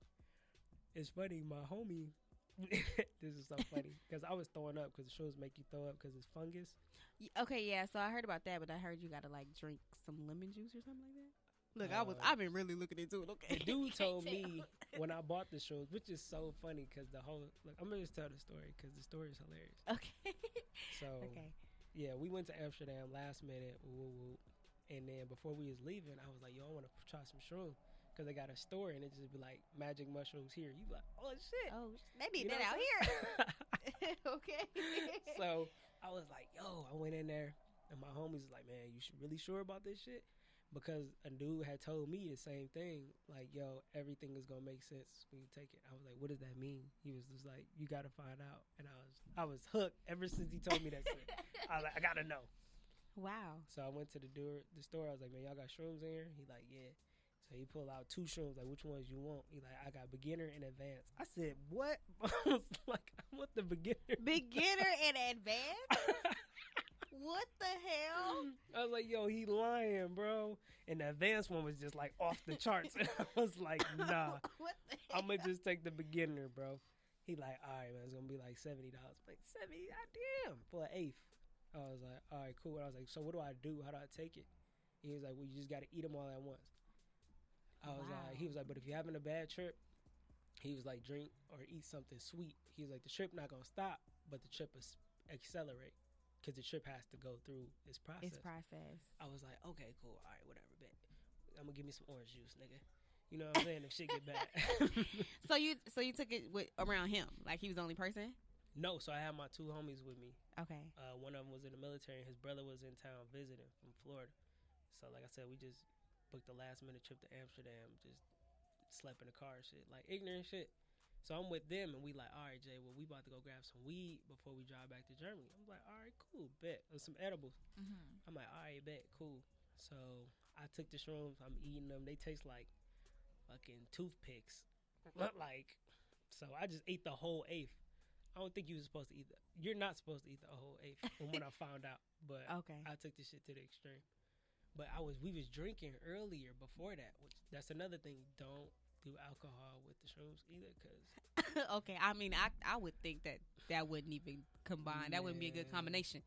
it's funny, my homie, this is so funny, because I was throwing up because the shrooms make you throw up because it's fungus. Okay, yeah, so I heard about that, but I heard you got to, like, drink some lemon juice or something like that. Look, I've been really looking into it. Okay. The dude told me when I bought the shrooms, which is so funny because the whole. Look, I'm gonna just tell the story because the story is hilarious. Okay. So, yeah, we went to Amsterdam last minute, and then before we was leaving, I was like, "Yo, I want to try some shrooms." Because they got a store and it just be like magic mushrooms here. You be like, oh shit. Oh, they need You know that out what here. Okay. So I was like, yo, I went in there and my homies was like, man, you really sure about this shit? Because a dude had told me the same thing. Like, yo, everything is going to make sense when you take it. I was like, what does that mean? He was just like, you got to find out. And I was hooked ever since he told me that shit. I was like, I got to know. Wow. So I went to the store. I was like, man, y'all got shrooms in here? He like, yeah. So he pulled out 2 shrooms, like, which ones you want? He like, I got beginner and advanced. I said, what? I was like, I want the beginner. Beginner and advanced? What the hell? I was like, yo, he lying, bro. And the advanced one was just, like, off the charts. And I was like, nah. What the hell? I'm going to just take the beginner, bro. He like, all right, man, it's going to be like $70. Like, $70, damn, for an eighth. I was like, all right, cool. And I was like, so what do I do? How do I take it? He was like, well, you just got to eat them all at once. He was like, but if you're having a bad trip, he was like, drink or eat something sweet. He was like, the trip not gonna stop, but the trip is accelerate because the trip has to go through its process. I was like, okay, cool, all right, whatever, bet. I'm gonna give me some orange juice, nigga. You know what I'm saying? If shit get bad. So you took it around him, like he was the only person? No, so I had my 2 homies with me. Okay. One of them was in the military, and his brother was in town visiting from Florida. So like I said, we just booked the last minute trip to Amsterdam, just slept in the car and shit, like ignorant shit. So I'm with them and we like, all right, Jay, well, we about to go grab some weed before we drive back to Germany. I'm like, all right, cool, bet. There's some edibles. Mm-hmm. I'm like, all right, bet, cool. So I took the shrooms, I'm eating them. They taste like fucking toothpicks. Like, so I just ate the whole eighth. I don't think you were supposed to eat that. You're not supposed to eat the whole eighth from what I found out. But okay. I took this shit to the extreme. But we was drinking earlier before that, which that's another thing. Don't do alcohol with the shrooms either, cause. Okay, I mean, I would think that wouldn't even combine. That wouldn't be a good combination.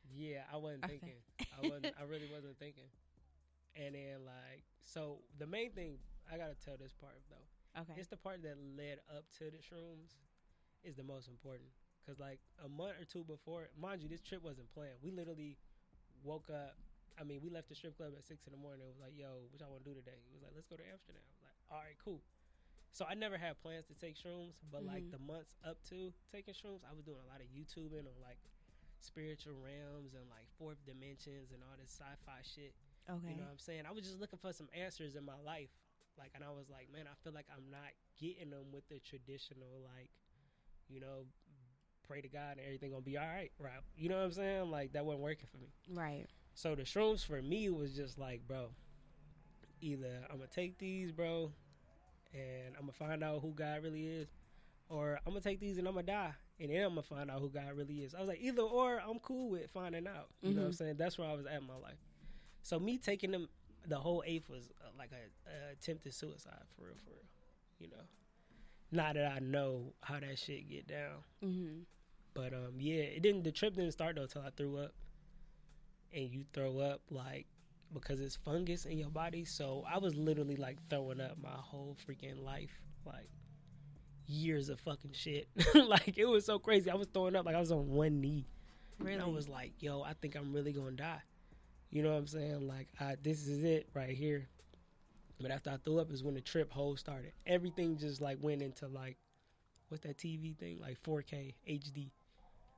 Yeah, I wasn't thinking. I really wasn't thinking. And then so the main thing I gotta tell this part though. Okay. It's the part that led up to the shrooms is the most important, cause like a month or 2 before, mind you, this trip wasn't planned. We literally woke up. I mean, we left the strip club at 6 in the morning. It was like, yo, what y'all want to do today? He was like, let's go to Amsterdam. I was like, all right, cool. So I never had plans to take shrooms, but like the months up to taking shrooms, I was doing a lot of YouTubing on like spiritual realms and like 4th dimensions and all this sci-fi shit. Okay. You know what I'm saying? I was just looking for some answers in my life. Like, and I was like, man, I feel like I'm not getting them with the traditional, like, you know, pray to God and everything gonna be all right, right? You know what I'm saying? Like, that wasn't working for me. Right. So the shrooms for me was just like, bro, either I'm going to take these, bro, and I'm going to find out who God really is, or I'm going to take these and I'm going to die, and then I'm going to find out who God really is. I was like, either or, I'm cool with finding out. You know what I'm saying? That's where I was at in my life. So me taking them, the whole eighth was like a attempted suicide, for real, you know. Not that I know how that shit get down. Mm-hmm. But, yeah, the trip didn't start, though, till I threw up. And you throw up, like, because it's fungus in your body. So I was literally, like, throwing up my whole freaking life. Like, years of fucking shit. Like, it was so crazy. I was throwing up like I was on one knee. Really? And I was like, yo, I think I'm really going to die. You know what I'm saying? Like, this is it right here. But after I threw up is when the trip whole started. Everything just, like, went into, like, what's that TV thing? Like, 4K, HD.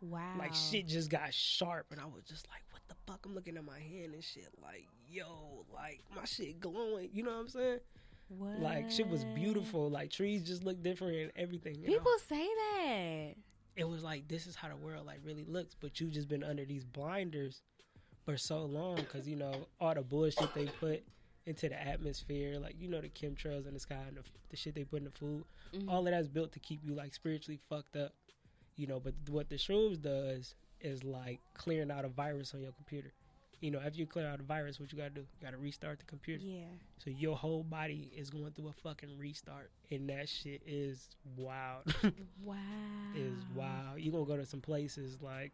Wow. Like, shit just got sharp, and I was just like, what the fuck? I'm looking at my hand and shit like, yo, like, my shit glowing. You know what I'm saying? What? Like, shit was beautiful. Like, trees just look different and everything. People say that. It was like, this is how the world, like, really looks, but you just been under these blinders for so long because, you know, all the bullshit they put into the atmosphere, like, you know, the chemtrails in the sky and the shit they put in the food. Mm-hmm. All of that's built to keep you, like, spiritually fucked up. You know, but what the shrooms does is, like, clearing out a virus on your computer. You know, after you clear out a virus, what you got to do? You got to restart the computer. Yeah. So your whole body is going through a fucking restart. And that shit is wild. Wow. Is wild. You're going to go to some places, like,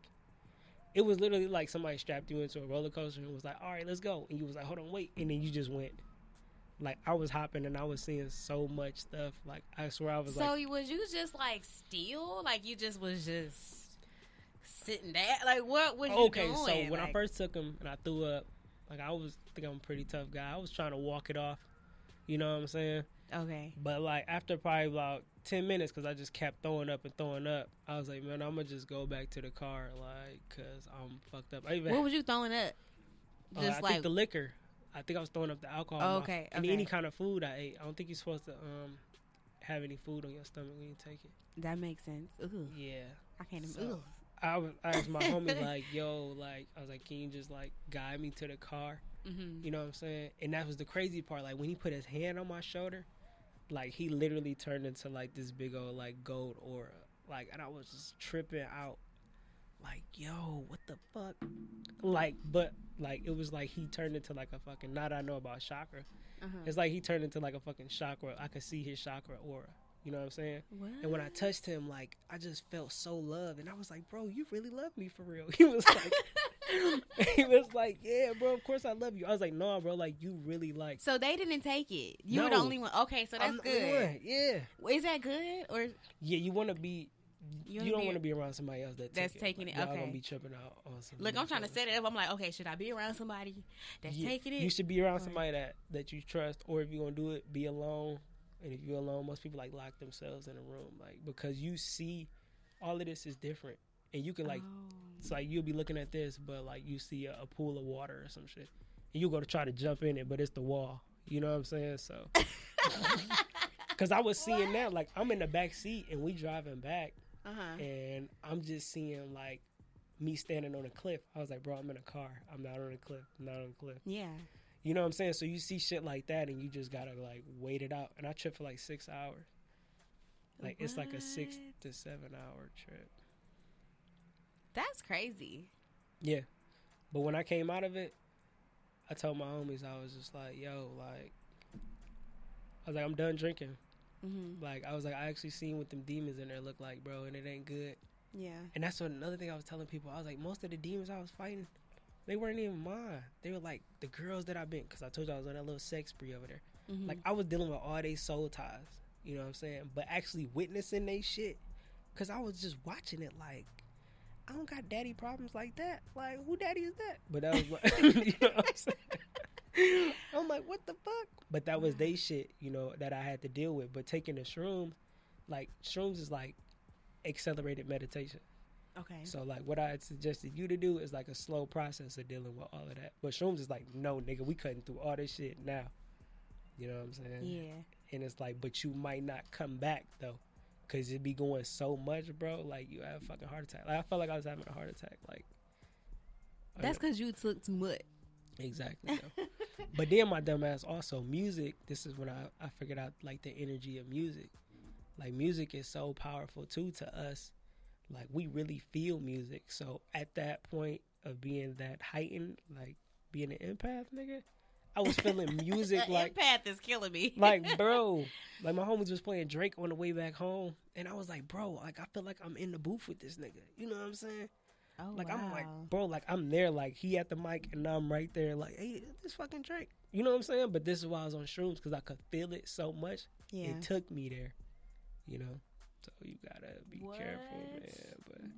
it was literally like somebody strapped you into a roller coaster and was like, all right, let's go. And you was like, hold on, wait. And then you just went. Like, I was hopping and I was seeing so much stuff. Like, I swear I was So like... was you just like still? Like you just was just sitting there? Like what was you doing? Okay, so when I Like- first took him and I threw up, like, I think I'm a pretty tough guy. I was trying to walk it off. You know what I'm saying? Okay. But, like, after probably about 10 minutes, because I just kept throwing up, I was like, man, I'm going to just go back to the car, like, because I'm fucked up. What was you throwing up? I think the liquor. I think I was throwing up the alcohol. Oh, okay, And okay. any kind of food I ate. I don't think you're supposed to have any food on your stomach when you take it. That makes sense. Ooh, Yeah. I can't even. So, Ooh. I asked my homie, like, yo, like, I was like, can you just, like, guide me to the car? Mm-hmm. You know what I'm saying? And that was the crazy part. Like, when he put his hand on my shoulder, like, he literally turned into, like, this big old, like, gold aura. Like, and I was just tripping out. Like, yo, what the fuck? Like, but, like, it was like he turned into, like, a fucking, now that I know about chakra, it's like he turned into, like, a fucking chakra. I could see his chakra aura. You know what I'm saying? What? And when I touched him, like, I just felt so loved. And I was like, bro, you really love me for real. He was like, yeah, bro, of course I love you. I was like, no, bro, like, you really like. So they didn't take it. You were No. the only one. Okay, so that's I'm the good. only one. Yeah. Is that good or Yeah, you want to be. You wanna don't be- want to be around somebody else that's taking Like, it, y'all okay. gonna be tripping out on some. Look, I'm trying to set it up. I'm like, okay, should I be around somebody that's taking it? You should be around Or- somebody that you trust, or if you're gonna do it, be alone. And if you're alone, most people like lock themselves in a room, like, because you see, all of this is different, and you can like, Oh. it's like you'll be looking at this, but like you see a pool of water or some shit, and you go to try to jump in it, but it's the wall. You know what I'm saying? So, because I was seeing that, like, I'm in the back seat and we driving back, and I'm just seeing like me standing on a cliff. I was like, bro, I'm in a car. I'm not on a cliff. I'm not on a cliff. Yeah. You know what I'm saying? So you see shit like that, and you just gotta like wait it out. And I tripped for like 6 hours. Like, it's like a 6 to 7 hour trip. That's crazy. Yeah, but when I came out of it, I told my homies, I was just like, yo, like, I was like, I'm done drinking. Mm-hmm. Like, I was like, I actually seen what them demons in there look like, bro, and it ain't good. Yeah. And that's what another thing I was telling people. I was like, most of the demons I was fighting, they weren't even mine. They were like the girls that I've been, because I told you I was on that little sex spree over there. Mm-hmm. Like, I was dealing with all they soul ties, you know what I'm saying? But actually witnessing they shit, because I was just watching it like, I don't got daddy problems like that. Like, who daddy is that? But that was like, you know what I'm saying? I'm like, what the fuck? But that was they shit, you know, that I had to deal with. But taking the shrooms, like, shrooms is like accelerated meditation. Okay. So, like, what I had suggested you to do is like a slow process of dealing with all of that. But shrooms is like, no, nigga, we cutting through all this shit now. You know what I'm saying? Yeah. And it's like, but you might not come back, though. Because it be going so much, bro. Like, you have a fucking heart attack. Like, I felt like I was having a heart attack. Like, That's because you took too much. exactly. Though. But then my dumb ass also, music, this is when I figured out, like, the energy of music. Like, music is so powerful, too, to us. Like, we really feel music. So, at that point of being that heightened, like, being an empath, nigga, I was feeling music like... Empath is killing me. Like, bro, like, my homies was playing Drake on the way back home, and I was like, bro, like, I feel like I'm in the booth with this nigga. You know what I'm saying? Oh, Like, wow. I'm like, bro, like, I'm there, like, he at the mic, and I'm right there, like, hey, this fucking Drake. You know what I'm saying? But this is why I was on shrooms, because I could feel it so much. Yeah. It took me there, you know? So you gotta be What? careful, man.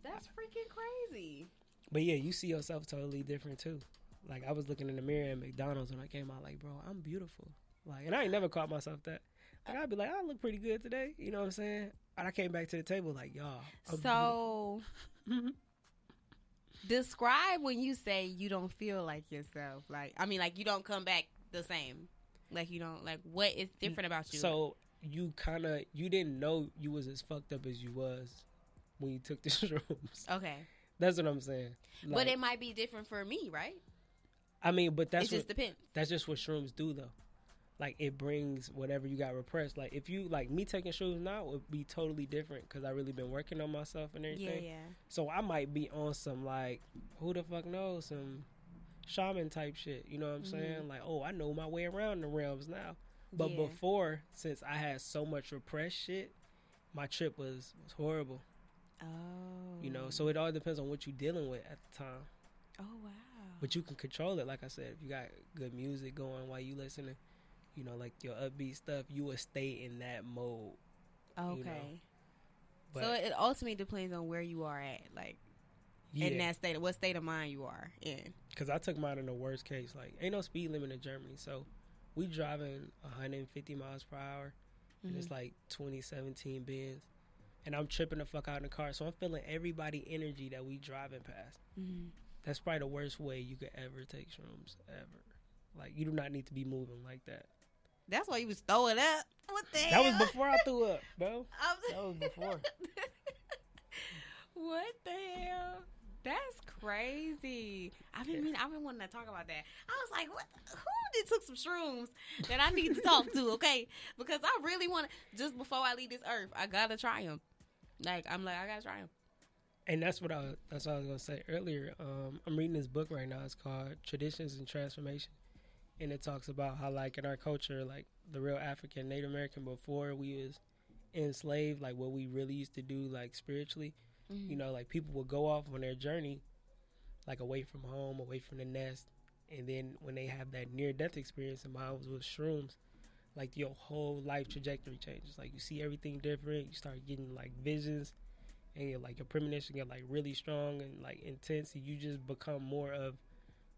That's freaking crazy. But yeah, you see yourself totally different, too. Like, I was looking in the mirror at McDonald's when I came out, like, bro, I'm beautiful. Like, and I ain't never called myself that. Like, I'd be like, I look pretty good today. You know what I'm saying? And I came back to the table like, y'all. So, describe when you say you don't feel like yourself. Like, I mean, like, you don't come back the same. Like, you don't, like, what is different about you? So, you didn't know you was as fucked up as you was when you took the shrooms. Okay. That's what I'm saying. Like, But it might be different for me, right? I mean, but It just depends. that's just what shrooms do, though. Like, it brings whatever you got repressed. Like, if you, like, me taking shrooms now would be totally different because I really been working on myself and everything. Yeah. So I might be on some, like, who the fuck knows, some shaman type shit. You know what I'm saying? Like, oh, I know my way around the realms now. But Yeah. before, since I had so much repressed shit, my trip was horrible. Oh. You know, so it all depends on what you're dealing with at the time. Oh, wow. But you can control it, like I said, if you got good music going while you listening. you know, like your upbeat stuff, you will stay in that mode. Okay. You know? But So it ultimately depends on where you are at, like in that state, what state of mind you are in. Because I took mine in the worst case. Like, ain't no speed limit in Germany, so we driving 150 miles per hour, and it's like 2017 Benz, and I'm tripping the fuck out in the car. So I'm feeling everybody energy that we driving past. That's probably the worst way you could ever take shrooms ever. Like, you do not need to be moving like that. That's why you was throwing up. What the That hell? was before I threw up, bro. That was before. What the hell? That's crazy. I've been wanting to talk about that. I was like, what? Who did took some shrooms that I need to talk to? Okay, because I really want to. Just before I leave this earth, I gotta try them. I gotta try them. And that's what I was gonna say earlier. I'm reading this book right now. It's called Traditions and Transformation, and it talks about how, like, in our culture, like the real African Native American, before we was enslaved, like what we really used to do, like spiritually. You know, like people would go off on their journey, like away from home, away from the nest, and then when they have that near-death experience, and mine was with shrooms, like your whole life trajectory changes. Like you see everything different. You start getting like visions, and your premonition get like really strong and like intense. And you just become more of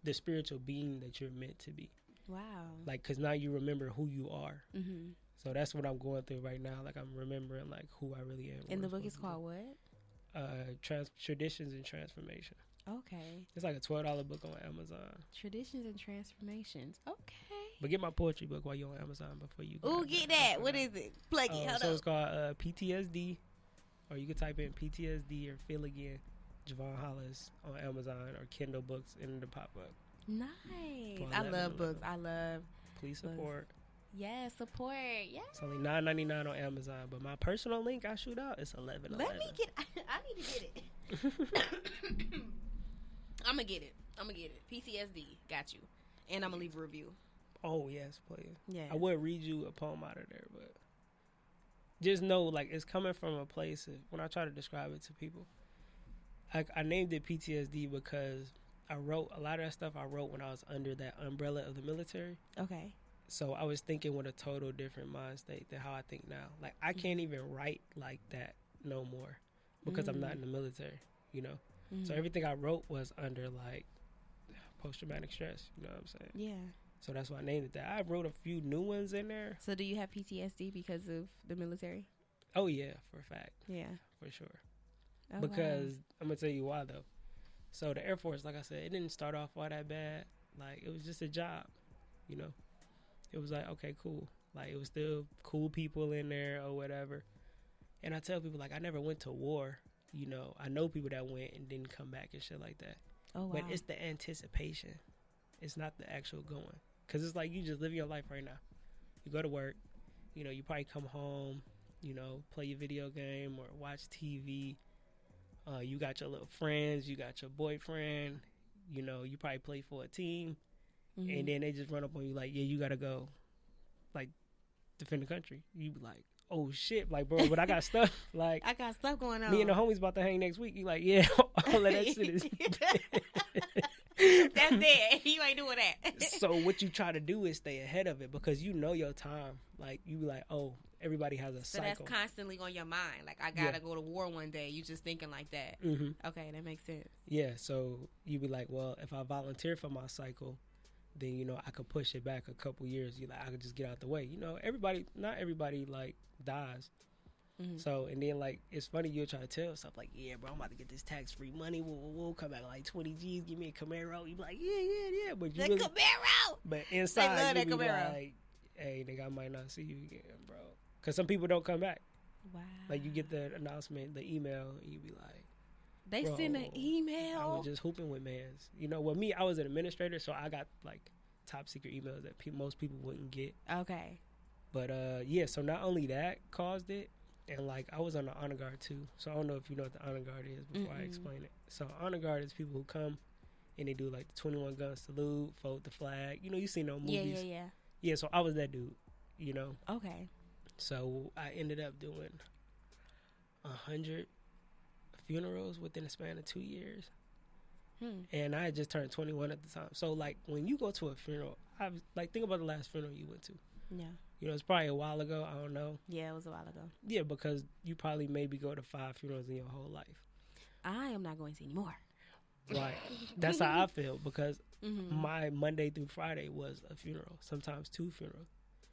the spiritual being that you're meant to be. Wow. Like, cause now you remember who you are. So that's what I'm going through right now. Like I'm remembering like who I really am. And the book is called what? Traditions and Transformation. Okay. It's like a $12 book on Amazon. Traditions and Transformations. Okay. But get my poetry book while you're on Amazon before you go. Ooh, get that. What is it? Plug it. Hold so up. it's called PTSD, or you can type in PTSD or Feel Again, Javon Hollis on Amazon or Kindle books, and it'll pop up. Nice. I love books. I love. Please support. Yeah, support. Yeah. It's only $9.99 on Amazon, but my personal link I shoot out is $11.11. Let me get. I need to get it. I'm gonna get it. PTSD. Got you. And I'm gonna leave a review. Oh yes, please. Yeah. I would read you a poem out of there, but just know, like, it's coming from a place of, when I try to describe it to people, I named it PTSD because I wrote a lot of that stuff I wrote when I was under that umbrella of the military. Okay. So I was thinking with a total different mind state than how I think now. Like, I can't even write like that no more because I'm not in the military, you know? So everything I wrote was under, like, post-traumatic stress, you know what I'm saying? Yeah. So that's why I named it that. I wrote a few new ones in there. So do you have PTSD because of the military? Oh, yeah, for a fact. Yeah. For sure. Oh, Because wow. I'm going to tell you why, though. So the Air Force, like I said, it didn't start off all that bad. Like, it was just a job, you know? It was like, okay, cool. Like, it was still cool people in there or whatever. And I tell people, like, I never went to war. You know, I know people that went and didn't come back and shit like that. Oh, wow. But it's the anticipation. It's not the actual going. Because it's like you just live your life right now. You go to work. You know, you probably come home, you know, play your video game or watch TV. You got your little friends. You got your boyfriend. You know, you probably play for a team. And then they just run up on you like, yeah, you got to go, like, defend the country. You be like, oh, shit. Like, bro, but I got stuff. Like, I got stuff going on. Me and the homies about to hang next week. You like, yeah, all of that shit is... That's dead. You ain't doing that. So what you try to do is stay ahead of it because you know your time. Like, you be like, oh, everybody has a cycle. So that's constantly on your mind. Like, I got to go to war one day. You just thinking like that. Okay, that makes sense. Yeah, so you be like, well, if I volunteer for my cycle, then, you know, I could push it back a couple years. You like, I could just get out the way. You know, not everybody, like, dies. So, and then, like, it's funny, you'll try to tell stuff like, yeah, bro, I'm about to get this tax-free money. We'll come back like 20 G's, give me a Camaro. You be like, yeah. But you the really, Camaro! But inside, you be Camaro. like, hey, nigga, I might not see you again, bro. Because some people don't come back. Wow. Like, you get the announcement, the email, and you be like, they send an email? I was just hooping with mans. You know, with me, I was an administrator, so I got, like, top-secret emails that most people wouldn't get. Okay. But, yeah, so not only that caused it, and, like, I was on the honor guard, too. So I don't know if you know what the honor guard is before I explain it. So honor guard is people who come and they do, like, the 21 gun salute, fold the flag. You know, you seen those movies. Yeah. Yeah, so I was that dude, you know. Okay. So I ended up doing 100 funerals within a span of 2 years. And I had just turned 21 at the time. So, like, when you go to a funeral, think about the last funeral you went to. Yeah. You know, it's probably a while ago. I don't know. Yeah, it was a while ago. Yeah, because you probably maybe go to 5 funerals in your whole life. I am not going to anymore. Right. That's how I feel because Mm-hmm. my Monday through Friday was a funeral, sometimes 2 funerals.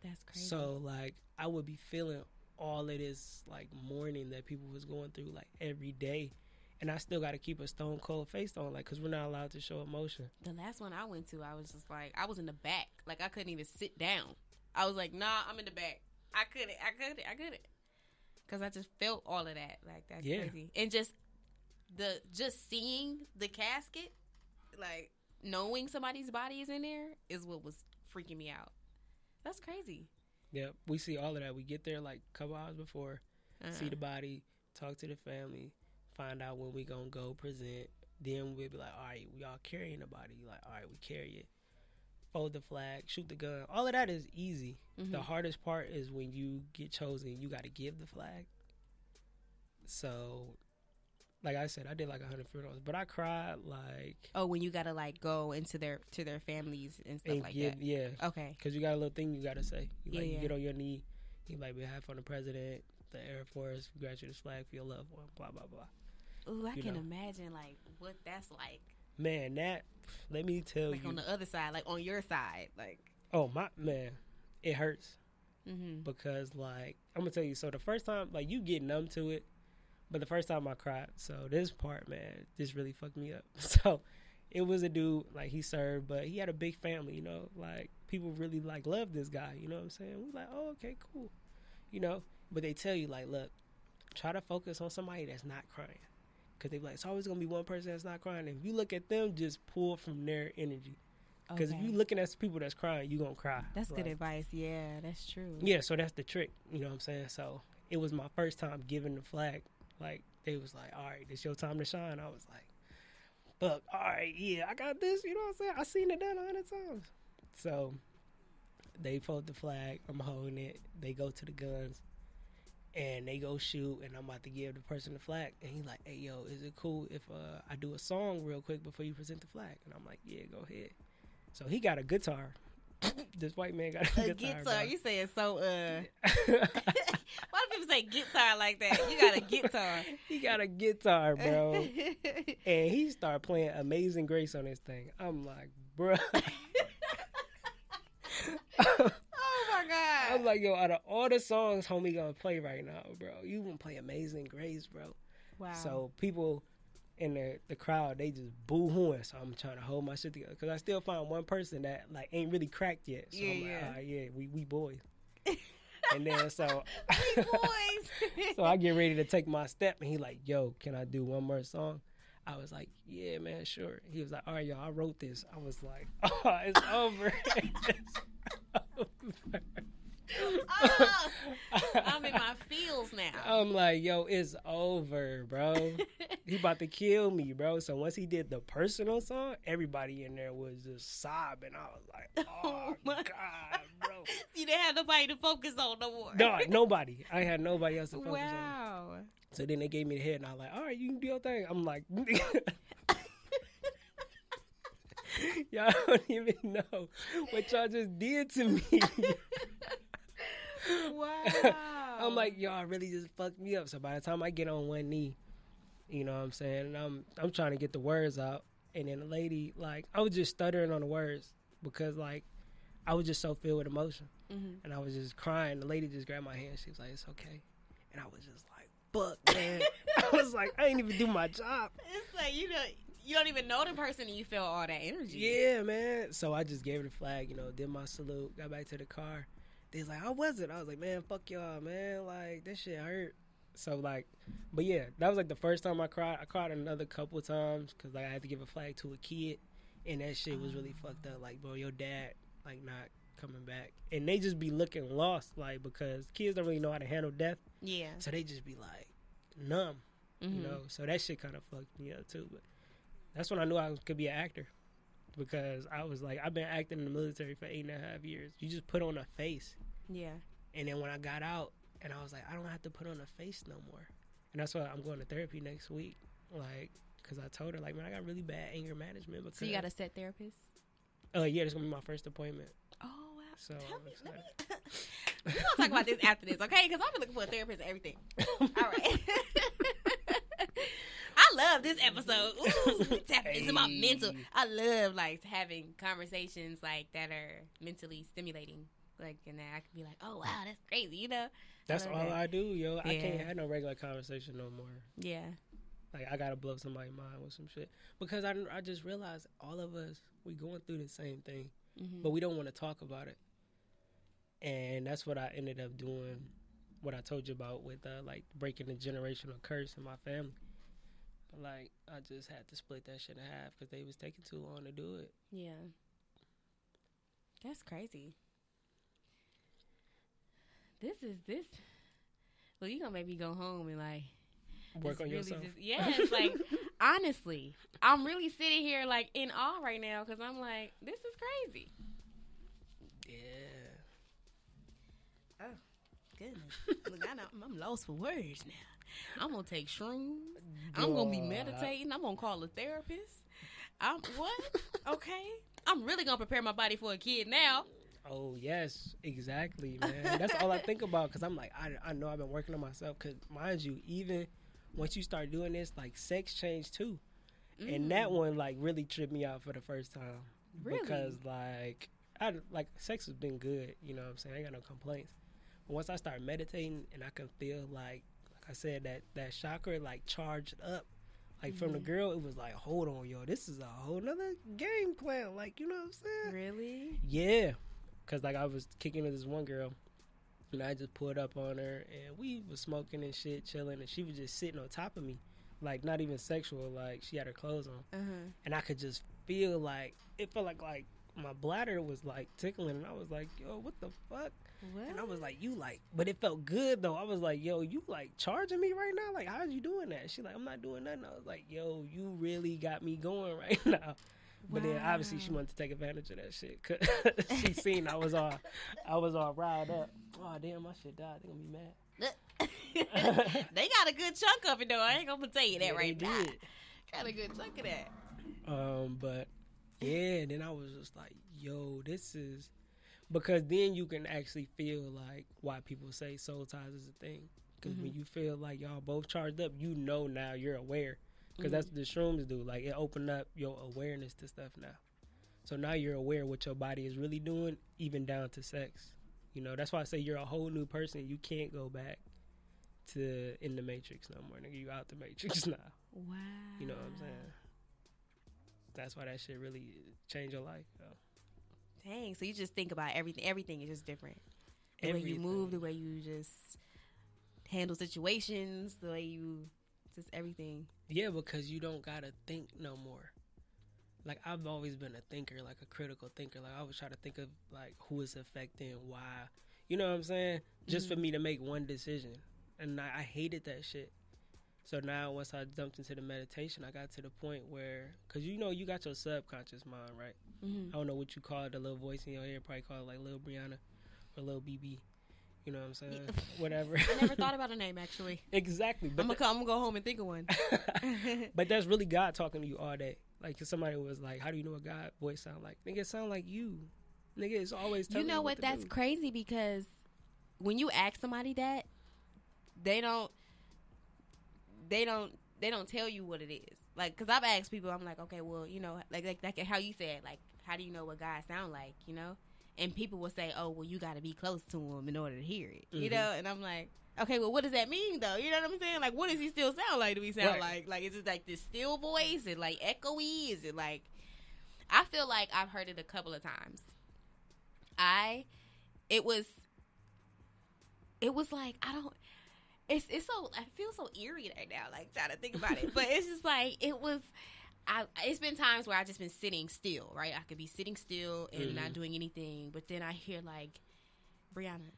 That's crazy. So, like, I would be feeling all of this, like, mourning that people was going through, like, every day. And I still got to keep a stone cold face on, like, because we're not allowed to show emotion. The last one I went to, I was just like, I was in the back. Like, I couldn't even sit down. I was like, nah, I'm in the back. I couldn't. Because I just felt all of that. Like, that's crazy. And just seeing the casket, like, knowing somebody's body is in there is what was freaking me out. That's crazy. Yeah, we see all of that. We get there, like, a couple hours before, see the body, talk to the family, find out when we going to go present. Then we'll be like, all right, we all carrying the body. Like, all right, we carry it. Fold the flag, shoot the gun. All of that is easy. Mm-hmm. The hardest part is when you get chosen, you got to give the flag. So, like I said, I did like 100 funerals, but I cried like. Oh, when you gotta like go into their families and stuff like that. Yeah. Okay. Because you got a little thing you got to say. You Yeah. get on your knee. You like behalf on the president, the Air Force, congratulate this flag for your loved one. Blah blah blah. Ooh, I can imagine like what that's like. Man, that let me tell like you. on the other side, like on your side, like. Oh my man, it hurts. Mm-hmm. Because like I'm gonna tell you, so the first time like you get numb to it. But the first time I cried, so this part, man, this really fucked me up. So it was a dude, like, he served, but he had a big family, you know? Like, people really, like, loved this guy, you know what I'm saying? We like, oh, okay, cool. You know? But they tell you, like, look, try to focus on somebody that's not crying. Because they be like, it's always going to be one person that's not crying. And if you look at them, just pull from their energy. Because if you looking at people that's crying, you going to cry. That's good advice. Yeah, that's true. Yeah, so that's the trick, you know what I'm saying? So it was my first time giving the flag. Like, they was like, all right, this your time to shine. I was like, fuck, all right, yeah, I got this, you know what I'm saying? I seen it done 100 times. So they fold the flag. I'm holding it. They go to the guns, and they go shoot, and I'm about to give the person the flag. And he's like, hey, yo, is it cool if I do a song real quick before you present the flag? And I'm like, yeah, go ahead. So he got a guitar. This white man got a guitar. You say it so, why do people say guitar like that? You got a guitar. He got a guitar, bro. And he started playing Amazing Grace on this thing. I'm like, bro. Oh, my God. I'm like, yo, out of all the songs homie gonna play right now, bro, you gonna play Amazing Grace, bro. Wow. So people in the crowd, they just boo-hooing. So I'm trying to hold my shit together. Because I still find one person that, like, ain't really cracked yet. So I'm like, all right, yeah, we boys. And then so we boys. So I get ready to take my step, and he like, yo, can I do one more song? I was like, yeah, man, sure. He was like, all right, y'all, I wrote this. I was like, oh, it's over. It's over. Oh, I'm in my feels now. I'm like, yo, it's over, bro. He about to kill me, bro. So once he did the personal song, everybody in there was just sobbing. I was like, oh, my God, bro. You didn't have nobody to focus on no more. No, nobody. I had nobody else to focus on. Wow. So then they gave me the head, and I was like, all right, you can do your thing. I'm like, y'all don't even know what y'all just did to me. Wow. I'm like, y'all really just fucked me up. So by the time I get on one knee, you know what I'm saying, and I'm trying to get the words out, and then the lady, like, I was just stuttering on the words because, like, I was just so filled with emotion. Mm-hmm. And I was just crying. The lady just grabbed my hand. She was like, it's okay. And I was just like, fuck, man. I was like, I ain't even do my job. It's like, you don't even know the person and you feel all that energy. Yeah, man. So I just gave her the flag, you know, did my salute, got back to the car. They was like, how was it? I was like, man, fuck y'all, man. Like, that shit hurt. So, like, but yeah, that was, like, the first time I cried. I cried another couple times because, like, I had to give a flag to a kid. And that shit was really fucked up. Like, bro, your dad, like, not coming back. And they just be looking lost, like, because kids don't really know how to handle death. Yeah. So they just be, like, numb, you know? So that shit kind of fucked me up, too. But that's when I knew I could be an actor. Because I was like, I've been acting in the military for 8.5 years. You just put on a face. Yeah. And then when I got out, and I was like, I don't have to put on a face no more. And that's why I'm going to therapy next week. Like, because I told her, like, man, I got really bad anger management. Because, so you got a set therapist? Yeah, it's going to be my first appointment. Oh, wow. So it's like, We're gonna talk about this after this, okay? Because I'm looking for a therapist and everything. All right. I love this episode. Ooh, we tapping into my mental. I love like having conversations like that are mentally stimulating. Like, and then I can be like, oh wow, that's crazy, you know. that's all that. I do, yo. Yeah. I can't have no regular conversation no more. Yeah. Like, I gotta blow somebody's mind with some shit because I just realized all of us, we going through the same thing, but we don't want to talk about it. And that's what I ended up doing. What I told you about with like breaking the generational curse in my family. Like, I just had to split that shit in half because they was taking too long to do it. Yeah. That's crazy. This. Well, you gonna make me go home and like Work on really yourself. It's like honestly, I'm really sitting here like in awe right now because I'm like, this is crazy. Yeah. Oh, goodness. Look, I'm lost for words now. I'm gonna take shrooms. I'm gonna be meditating. I'm gonna call a therapist. What? Okay. I'm really gonna prepare my body for a kid now. Oh, yes, exactly, man. That's all I think about because I'm like, I know I've been working on myself because, mind you, even once you start doing this, like, sex changed too. And that one, like, really tripped me out for the first time. Really? Because, like, sex has been good, you know what I'm saying? I ain't got no complaints. But once I start meditating and I can feel, like I said, that chakra, like, charged up. Like, from the girl, it was like, hold on, yo, this is a whole nother game plan. Like, you know what I'm saying? Really? Yeah. Because, like, I was kicking with this one girl, and I just pulled up on her, and we was smoking and shit, chilling, and she was just sitting on top of me. Like, not even sexual. Like, she had her clothes on. And I could just feel, like, it felt like my bladder was, like, tickling, and I was like, yo, what the fuck? What? And I was like, you, like, but it felt good, though. I was like, yo, you, like, charging me right now? Like, how's you doing that? She like, I'm not doing nothing. I was like, yo, you really got me going right now. But then obviously she wanted to take advantage of that shit. Cause she seen I was all riled up. Oh damn, my shit died. They gonna be mad. They got a good chunk of it though. I ain't gonna tell you that Yeah, right they now. did. Got a good chunk of that. But yeah, then I was just like, yo, this is because then you can actually feel like why people say soul ties is a thing. Because when you feel like y'all both charged up, you know now you're aware. Because that's what the shrooms do. Like, it opened up your awareness to stuff now. So now you're aware what your body is really doing, even down to sex. You know, that's why I say you're a whole new person. You can't go back to in the Matrix no more. Nigga, you out the Matrix now. Wow. You know what I'm saying? That's why that shit really changed your life. Dang. So you just think about everything. Everything is just different. The way you move, the way you just handle situations, the way you just everything. Yeah, because you don't gotta think no more. Like, I've always been a thinker, like a critical thinker. Like, I always try to think of, like, who it's affecting, why. You know what I'm saying? Just for me to make one decision. And I hated that shit. So now, once I jumped into the meditation, I got to the point where, because, you know, you got your subconscious mind, right? I don't know what you call it, the little voice in your head. Probably call it, like, Lil Brianna or Lil BB. You know what I'm saying? Whatever. I never thought about a name, actually. Exactly. But I'm gonna go home and think of one. But that's really God talking to you all day. Like, if somebody was like, how do you know what God voice sound like? Nigga, it sound like you. Nigga, it's always telling you know what what? That's crazy because when you ask somebody that, they don't tell you what it is. Like, because I've asked people, I'm like, okay, well, you know, like how you said, like, how do you know what God sound like, you know? And people will say, oh, well, you got to be close to him in order to hear it, you know? And I'm like, okay, well, what does that mean, though? You know what I'm saying? Like, what does he still sound like? Do he sound like? Like, is it like this still voice? Is it like echoey? Is it like, I feel like I've heard it a couple of times. It was like, it's so, I feel so eerie right now, like, trying to think about it. But it's just like, it's been times where I've just been sitting still, right? I could be sitting still and not doing anything, but then I hear, like, Brianna,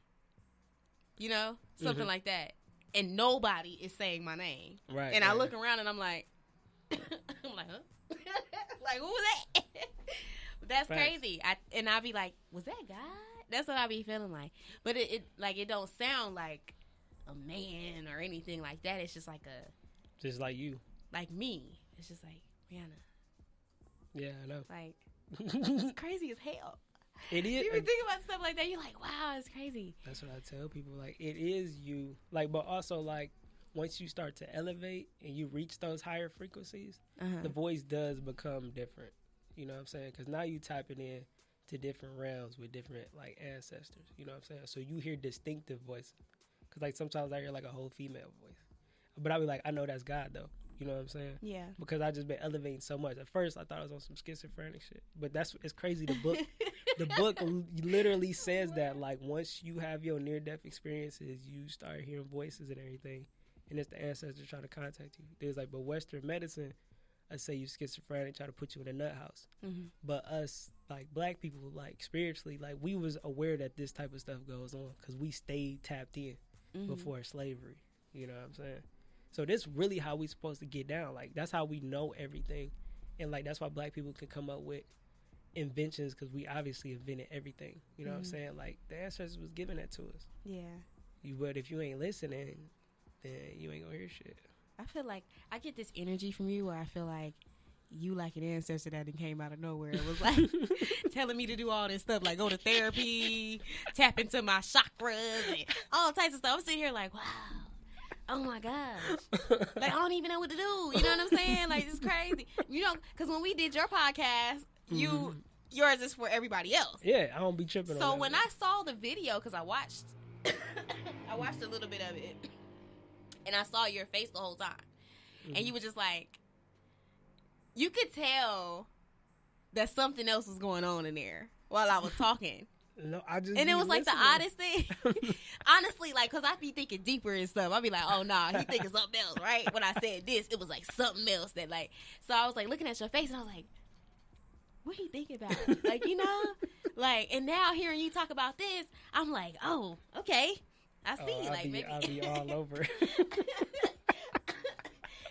you know, something like that. And nobody is saying my name. Right. And I look around and I'm like, huh? Like, who was that? That's crazy. I'll be like, was that God? That's what I be feeling like. But it don't sound like a man or anything like that. It's just like just like you. Like me. It's just like, Rihanna. Yeah, I know. Like, it's crazy as hell. It is. You be thinking about stuff like that. You're like, wow, it's crazy. That's what I tell people. Like, it is you. Like, but also, like, once you start to elevate and you reach those higher frequencies, the voice does become different. You know what I'm saying? Because now you tapping in to different realms with different, like, ancestors. You know what I'm saying? So you hear distinctive voices. Because, like, sometimes I hear, like, a whole female voice. But I be like, I know that's God, though. You know what I'm saying? Yeah. Because I just been elevating so much. At first, I thought I was on some schizophrenic shit. But it's crazy. The book literally says that, like, once you have your near-death experiences, you start hearing voices and everything. And it's the ancestors trying to contact you. There's like, but Western medicine, I say you schizophrenic, try to put you in a nut house. But us, like, black people, like, spiritually, like, we was aware that this type of stuff goes on because we stayed tapped in before slavery. You know what I'm saying? So this really how we supposed to get down. Like, that's how we know everything. And, like, that's why black people can come up with inventions because we obviously invented everything. You know what I'm saying? Like, the ancestors was giving that to us. Yeah. But if you ain't listening, then you ain't gonna hear shit. I feel like I get this energy from you where I feel like you like an ancestor that came out of nowhere. It was like telling me to do all this stuff, like go to therapy, tap into my chakras, and all types of stuff. I'm sitting here like, wow, oh my gosh. Like, I don't even know what to do. You know what I'm saying? Like, it's crazy. You know, because when we did your podcast, yours is for everybody else. Yeah, I don't be tripping on that. So when I saw the video, because I watched a little bit of it, and I saw your face the whole time. And you were just like, you could tell that something else was going on in there while I was talking. No, I just. And it was like listening. the oddest thing. Honestly, like, because I be thinking deeper and stuff. I be like, oh, nah, he thinking something else, right? When I said this, it was like something else that, like, so I was like looking at your face and I was like, what he thinking about? Like, you know? Like, and now hearing you talk about this, I'm like, oh, okay. I see. Maybe I'll be all over.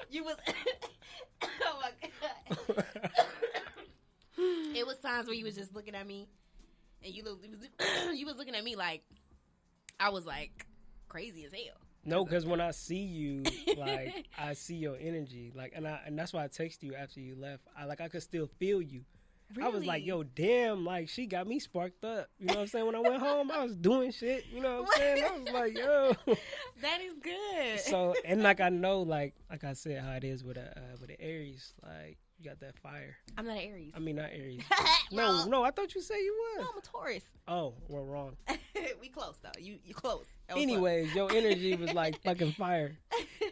You was. Oh my god. It was times where you was just looking at me, and you was looking at me like I was like crazy as hell. No, because when I see you, like, I see your energy, like, and that's why I texted you after you left. I could still feel you. Really? I was like, yo, damn, like, she got me sparked up. You know what I'm saying? When I went home, I was doing shit. You know what I'm saying? I was like, yo. That is good. So, and like, I know, like I said, how it is with an Aries. Like, you got that fire. I'm not an Aries. I mean, not Aries. No, I thought you said you was. No, I'm a Taurus. Oh, we're wrong. We close, though. You close. Anyways, your energy was like fucking fire.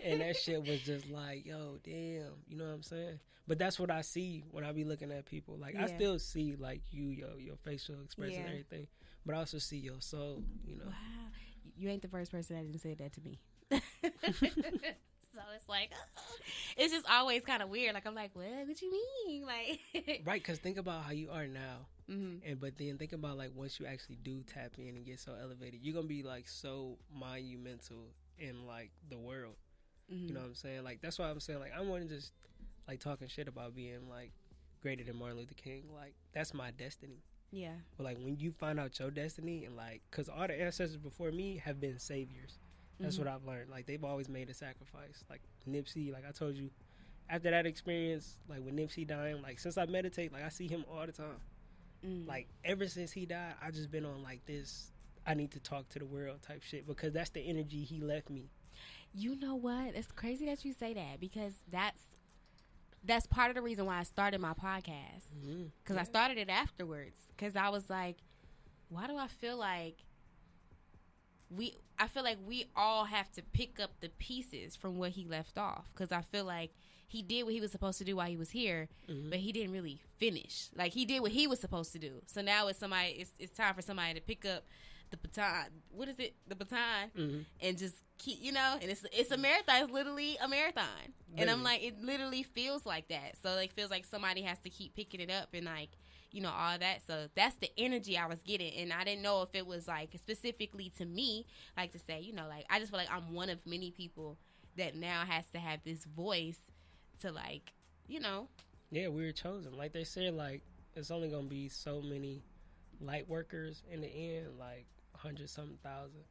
And that shit was just like, yo, damn. You know what I'm saying? But that's what I see when I be looking at people. Like, I still see, like, your facial expression and everything. But I also see your soul, you know. Wow. You ain't the first person that didn't say that to me. So it's like, it's just always kind of weird. Like, I'm like, what you mean? Like, right, because think about how you are now. But then think about, like, once you actually do tap in and get so elevated, you're going to be, like, so monumental in, like, the world. You know what I'm saying? Like, that's why I'm saying, like, I want to just, like, talking shit about being, like, greater than Martin Luther King. Like, that's my destiny. Yeah. But, like, when you find out your destiny and, like, because all the ancestors before me have been saviors. That's what I've learned. Like, they've always made a sacrifice. Like, Nipsey, like I told you, after that experience, like, with Nipsey dying, like, since I meditate, like, I see him all the time. Like, ever since he died, I just been on, like, this, I need to talk to the world type shit because that's the energy he left me. You know what? It's crazy that you say that because that's part of the reason why I started my podcast. Because I started it afterwards. Because I was like, why do I feel like we all have to pick up the pieces from what he left off? Because I feel like he did what he was supposed to do while he was here, but he didn't really finish. Like, he did what he was supposed to do. So now it's time for somebody to pick up the baton. What is it? The baton, and just keep, you know. And it's a marathon. It's literally a marathon. And I'm like, it literally feels like that. So, like, feels like somebody has to keep picking it up and, like, you know, all that. So that's the energy I was getting, and I didn't know if it was, like, specifically to me, like, to say, you know, like, I just feel like I'm one of many people that now has to have this voice to, like, you know. Yeah, we were chosen. Like they said, like, it's only gonna be so many light workers in the end, like 100-something thousand.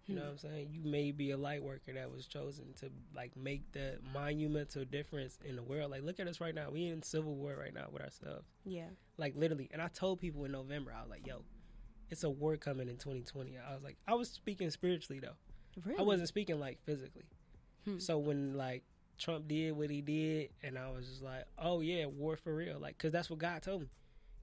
You know what I'm saying? You may be a light worker that was chosen to, like, make the monumental difference in the world. Like, look at us right now. We in civil war right now with ourselves. Yeah. Like, literally. And I told people in November, I was like, yo, it's a war coming in 2020. I was like, I was speaking spiritually though. Really? I wasn't speaking like physically. Hmm. So when like Trump did what he did, and I was just like, oh yeah, war for real, like, cause that's what God told me.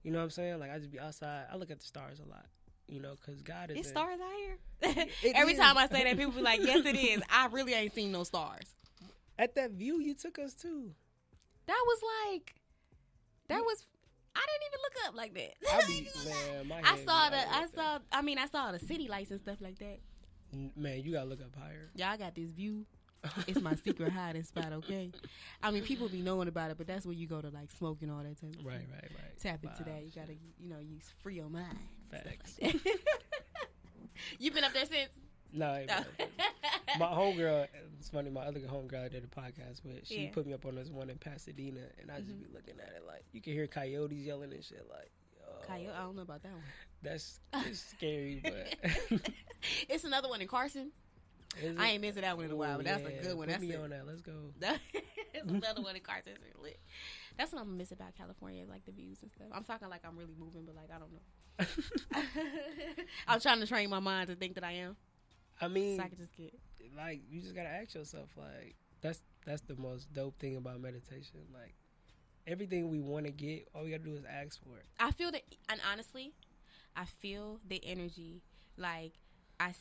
You know what I'm saying? Like I just be outside. I look at the stars a lot. You know, cause God is. It's stars out here. It Every is. time I say that, people be like, "Yes, it is." I really ain't seen no stars. At that view you took us to. That was like, that was. I didn't even look up like that. I be man, my I head saw be the. all I like that. saw. I mean, I saw the city lights and stuff like that. Man, you gotta look up higher. Yeah, I got this view. It's my secret hiding spot. Okay. I mean, people be knowing about it, but that's where you go to like smoke and all that type of Right, shit. right. Tap into Wow. that. You gotta, you free your mind. Facts. Like that. You been up there since? No, I ain't No. bad. My homegirl, it's funny, my other homegirl I did a podcast with, she Yeah. put me up on this one in Pasadena, and I just be looking at it like, you can hear coyotes yelling and shit, like, yo, Coyote. I don't know about that one. that's it's scary, but It's another one in Carson. is I it? ain't missing that one in a while, but that's a Yeah, good one. Put That's me it. on that. Let's go. It's another one in Carson. It's really lit. That's what I'm miss about California, is like the views and stuff. I'm talking like I'm really moving, but like I don't know. I'm trying to train my mind to think that I am, I mean, so I can just get. like, you just gotta ask yourself, like, that's the most dope thing about meditation. Like, everything we want to get, all we gotta do is ask for it. I feel that, and honestly, I feel the energy. Like I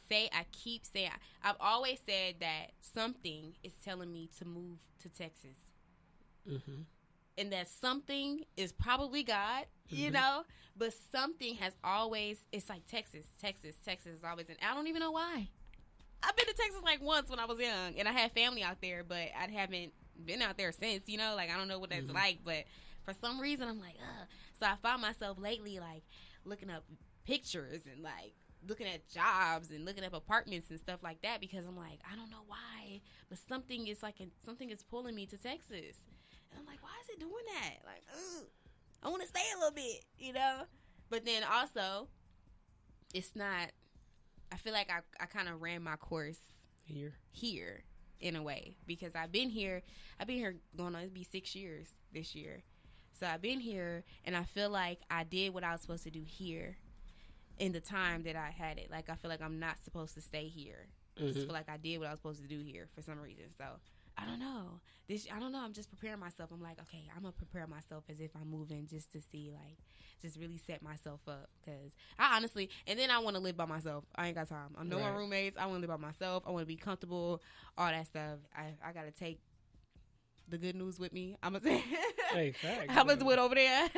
keep saying, I've always said that something is telling me to move to Texas. Mm-hmm. And that something is probably God, you know, but something has always, it's like Texas is always, and I don't even know why. I've been to Texas like once when I was young, and I had family out there, but I haven't been out there since, you know, like I don't know what that's like, but for some reason I'm like, ugh. So I found myself lately like looking up pictures and like looking at jobs and looking up apartments and stuff like that, because I'm like, I don't know why, but something is like, something is pulling me to Texas. And I'm like, why is it doing that? Like, ugh, I want to stay a little bit, you know? But then also, it's not, I feel like I kind of ran my course here in a way, because I've been here going on to be 6 years this year. So I've been here, and I feel like I did what I was supposed to do here in the time that I had it. Like, I feel like I'm not supposed to stay here. I just feel like I did what I was supposed to do here for some reason. So I don't know. I don't know. I'm just preparing myself. I'm like, okay, I'm going to prepare myself as if I'm moving, just to see, like, just really set myself up. Because I honestly, and then I want to live by myself. I ain't got time. I'm no more roommates. I want to live by myself. I want to be comfortable, all that stuff. I got to take the good news with me. I'm going to say, Hey, facts. I'm going to do it over there.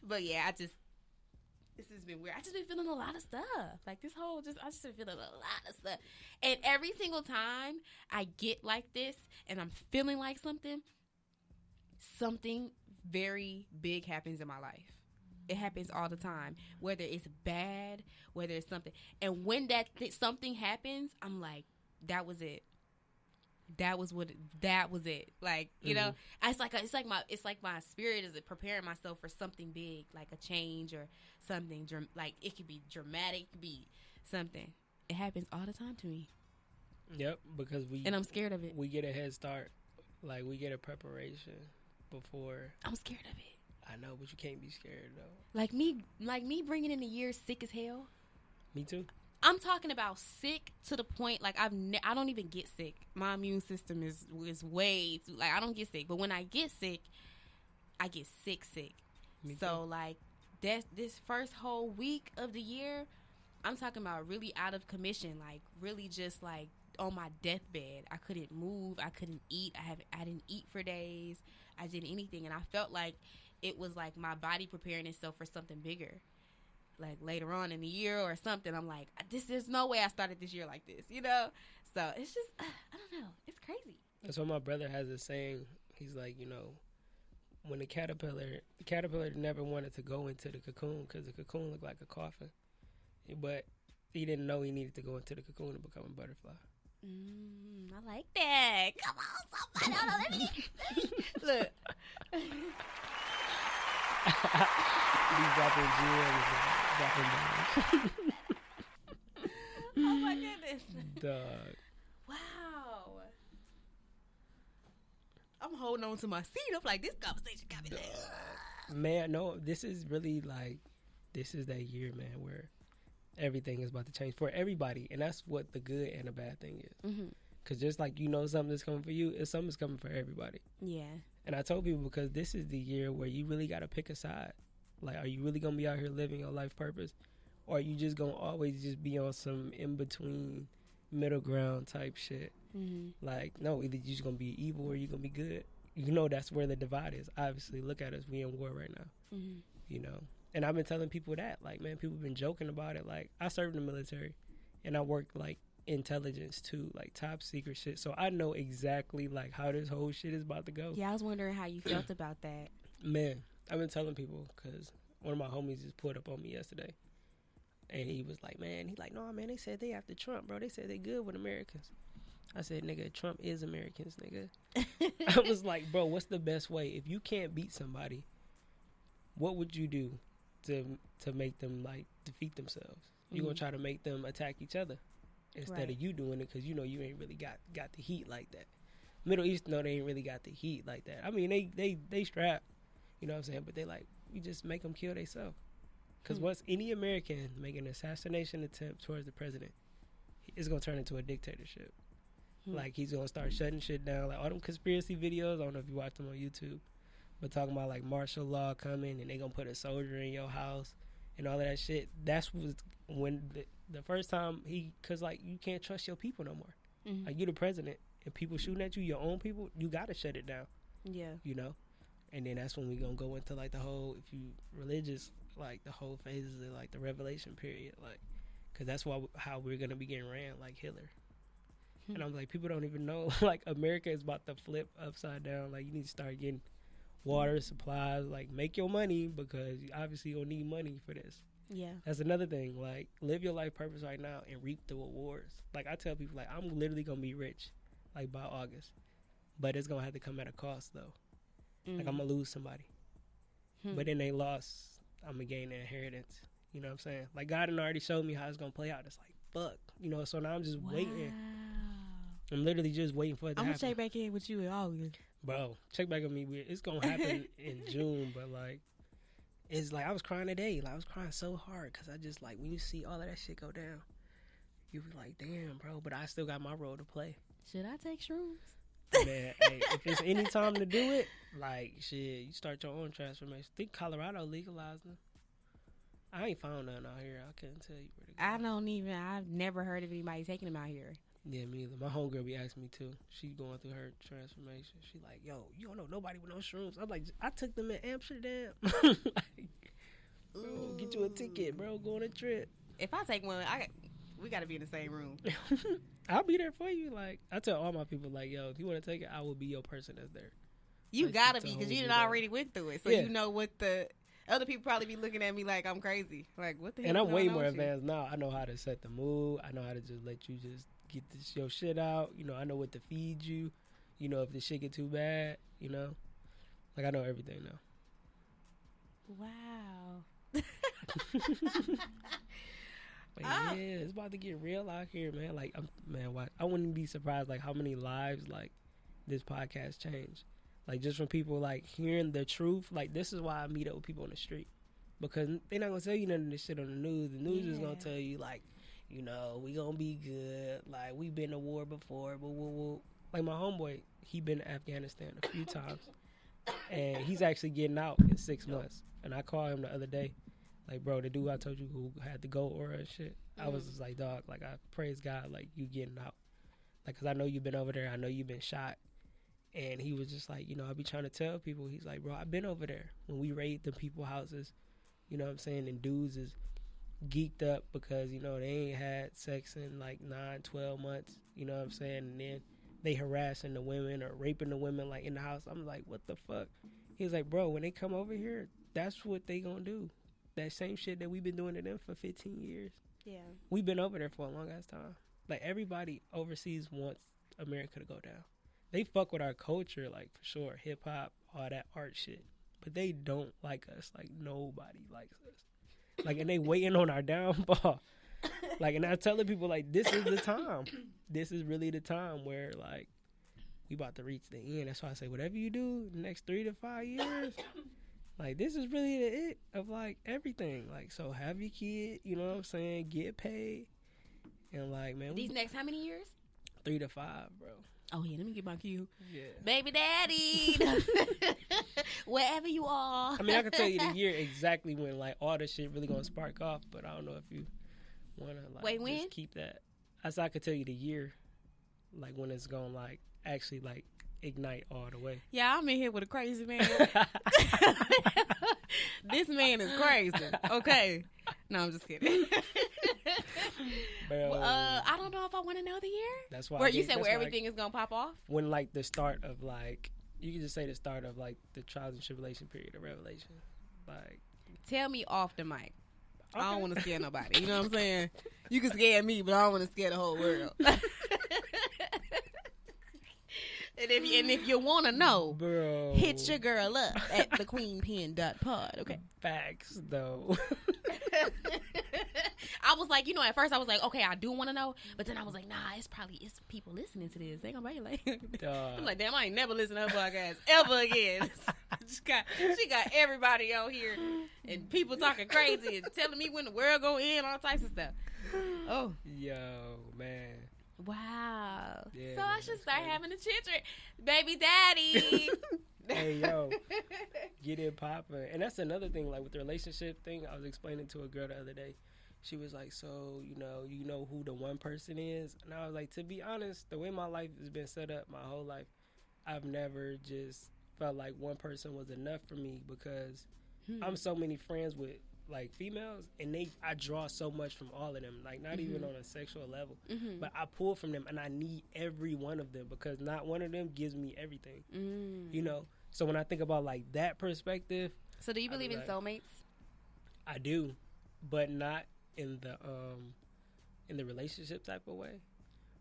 But yeah, this has been weird. I just been feeling a lot of stuff. Like I just been feeling a lot of stuff. And every single time I get like this and I'm feeling like something very big happens in my life. It happens all the time. Whether it's bad, whether it's something. And when something happens, I'm like, that was it. That was it. Like, you know, it's like my spirit is preparing myself for something big, like a change or something. Like, it could be dramatic, it could be something. It happens all the time to me. Yep, because and I'm scared of it. We get a head start, like we get a preparation before. I'm scared of it. I know, but you can't be scared though. Like me bringing in the year sick as hell. Me too. I'm talking about sick to the point, like, I don't even get sick. My immune system is way too, like, I don't get sick. But when I get sick, I get sick. Me So, too. like, this first whole week of the year, I'm talking about really out of commission, like, really just, like, on my deathbed. I couldn't move. I couldn't eat. I didn't eat for days. I didn't anything. And I felt like it was, like, my body preparing itself for something bigger. Like later on in the year or something, I'm like, there's no way I started this year like this, you know? So it's just, I don't know. It's crazy. That's why my brother has a saying. He's like, you know, when the caterpillar never wanted to go into the cocoon because the cocoon looked like a coffin. But he didn't know he needed to go into the cocoon to become a butterfly. I like that. Come on, somebody. Hold on, let me look. He's dropping gems, dropping bombs. Oh my goodness. Dog. Wow. I'm holding on to my seat. I'm like, this conversation got me there. Man, no, this is really like, this is that year, man, where everything is about to change for everybody, and that's what the good and the bad thing is. Mm-hmm. Because just like something's coming for you, something's coming for everybody. Yeah. And I told people, because this is the year where you really got to pick a side. Like, are you really going to be out here living your life purpose? Or are you just going to always just be on some in-between, middle ground type shit? Mm-hmm. Like, no, either you're just going to be evil or you're going to be good. You know, that's where the divide is. Obviously, look at us. We in war right now. Mm-hmm. You know? And I've been telling people that. Like, man, people been joking about it. Like, I served in the military. And I worked, like, intelligence too, like top secret shit. So I know exactly like how this whole shit is about to go. Yeah, I was wondering how you felt about that. Man, I've been telling people, because one of my homies just pulled up on me yesterday, and he was like, man, no, man, they said they after Trump, bro. They said they good with Americans. I said, nigga, Trump is Americans, nigga. I was like, bro, what's the best way? If you can't beat somebody, what would you do to make them like defeat themselves? You gonna try to make them attack each other instead of you doing it, because you know you ain't really got the heat like that. Middle East, no, they ain't really got the heat like that. I mean, they strap, you know what I'm saying, but they like, we just make them kill themselves. Because once any American make an assassination attempt towards the president, it's gonna turn into a dictatorship. Like, he's gonna start shutting shit down, like all them conspiracy videos. I don't know if you watch them on YouTube, but talking about like martial law coming and they gonna put a soldier in your house and all of that shit. That's when the first time because like you can't trust your people no more. Mm-hmm. Like, you the president and people shooting at you, your own people, you gotta shut it down. Yeah. You know? And then that's when we gonna go into like the whole, if you religious, like the whole phases of like the revelation period, like, because that's how we're gonna be getting ran, like Hitler. And I'm like, people don't even know, like, America is about to flip upside down. Like, you need to start getting water, supplies, like, make your money, because you obviously gonna need money for this. Yeah. That's another thing. Like, live your life purpose right now and reap the rewards. Like, I tell people, like, I'm literally gonna be rich, like, by August. But it's gonna have to come at a cost, though. Like, I'm gonna lose somebody. But then they lost, I'm gonna gain the inheritance. You know what I'm saying? Like, God had already showed me how it's gonna play out. It's like, fuck. You know, so now I'm just waiting. I'm literally just waiting for it to happen. I'm gonna check back in with you in August. Bro, check back on me. It's gonna happen in June, but like, it's like I was crying today. Like, I was crying so hard because I just, like, when you see all of that shit go down, you be like, damn, bro. But I still got my role to play. Should I take shrooms? Man, hey, if it's any time to do it, like, shit, you start your own transformation. Think Colorado legalized them. I ain't found none out here. I couldn't tell you where to go. I've never heard of anybody taking them out here. Yeah, me either. My homegirl be asking me too. She going through her transformation. She like, yo, you don't know nobody with no shrooms. I'm like, I took them in Amsterdam. Like, bro, get you a ticket, bro. Go on a trip. If I take one, we got to be in the same room. I'll be there for you. Like, I tell all my people, like, yo, if you want to take it, I will be your person that's there. You like, got to be, because you done already went through it. So you know what the other people probably be looking at me like I'm crazy. Like, what the hell? And I'm way more advanced now. I know how to set the mood. I know how to just let you just get your shit out. You know, I know what to feed you. You know, if the shit get too bad, you know. Like, I know everything now. Wow. But yeah, it's about to get real out here, man. Like, I wouldn't be surprised, like, how many lives, like, this podcast changed. Like, just from people, like, hearing the truth. Like, this is why I meet up with people on the street. Because they're not going to tell you none of this shit on the news. The news is going to tell you, like, you know, we going to be good. Like, we been to war before. But like, my homeboy, he been to Afghanistan a few times. And he's actually getting out in 6 months. And I called him the other day. Like, bro, the dude I told you who had the gold aura and shit. I was just like, dog, like, I praise God, like, you getting out. Like, because I know you've been over there. I know you've been shot. And he was just like, you know, I be trying to tell people. He's like, bro, I've been over there. When we raid the people houses, you know what I'm saying? And dudes is geeked up because, you know, they ain't had sex in like 9, 12 months. You know what I'm saying? And then they harassing the women or raping the women, like, in the house. I'm like, what the fuck? He's like, bro, when they come over here, that's what they gonna do. That same shit that we've been doing to them for 15 years. Yeah. We've been over there for a long ass time. Like, everybody overseas wants America to go down. They fuck with our culture, like, for sure. Hip-hop, all that art shit. But they don't like us. Like, nobody likes us. Like, and they waiting on our downfall. Like, and I'm telling people, like, this is the time. This is really the time where, like, we about to reach the end. That's why I say, whatever you do the next 3 to 5 years, Like, this is really the it of, like, everything. Like, so have your kid, you know what I'm saying? Get paid. And, like, man. These next how many years? 3 to 5, bro. Oh, yeah, let me get my cue. Yeah. Baby daddy. Wherever you are. I mean, I can tell you the year exactly when, like, all this shit really gonna spark off, but I don't know if you want to, like, Wait, when? just keep that. I could tell you the year, like, when it's gonna, like, actually, like, ignite all the way. Yeah, I'm in here with a crazy man. This man is crazy. Okay. No, I'm just kidding. Bro, I don't know if I want to know the year. that's why. Where you said where everything is going to pop off? When, like, the start of, like, you can just say the start of, like, the trials and tribulation period of Revelation. Like, Tell me off the mic. I okay. don't want to scare nobody. You know what I'm saying? You can scare me, but I don't want to scare the whole world. And if you want to know, Bro. hit your girl up at thequeenpen.pod, okay? Facts, though. I was like, at first I was like, okay, I do want to know. But then I was like, nah, it's people listening to this. They gonna be like, I'm like, damn, I ain't never listen to her podcast ever again. she got everybody on here and people talking crazy and telling me when the world gonna end, all types of stuff. Oh. Yo, man. Wow. Yeah, so man, I should that's start crazy. having the children. Baby daddy. Hey, yo. Get it poppin'. And that's another thing, like, with the relationship thing, I was explaining to a girl the other day. She was like, so, you know who the one person is? And I was like, to be honest, the way my life has been set up my whole life, I've never just felt like one person was enough for me because I'm so many friends with, like, females, and I draw so much from all of them, like, not even on a sexual level, but I pull from them, and I need every one of them because not one of them gives me everything, you know? So when I think about, like, that perspective. So do you believe in soulmates? I do, but not in the relationship type of way,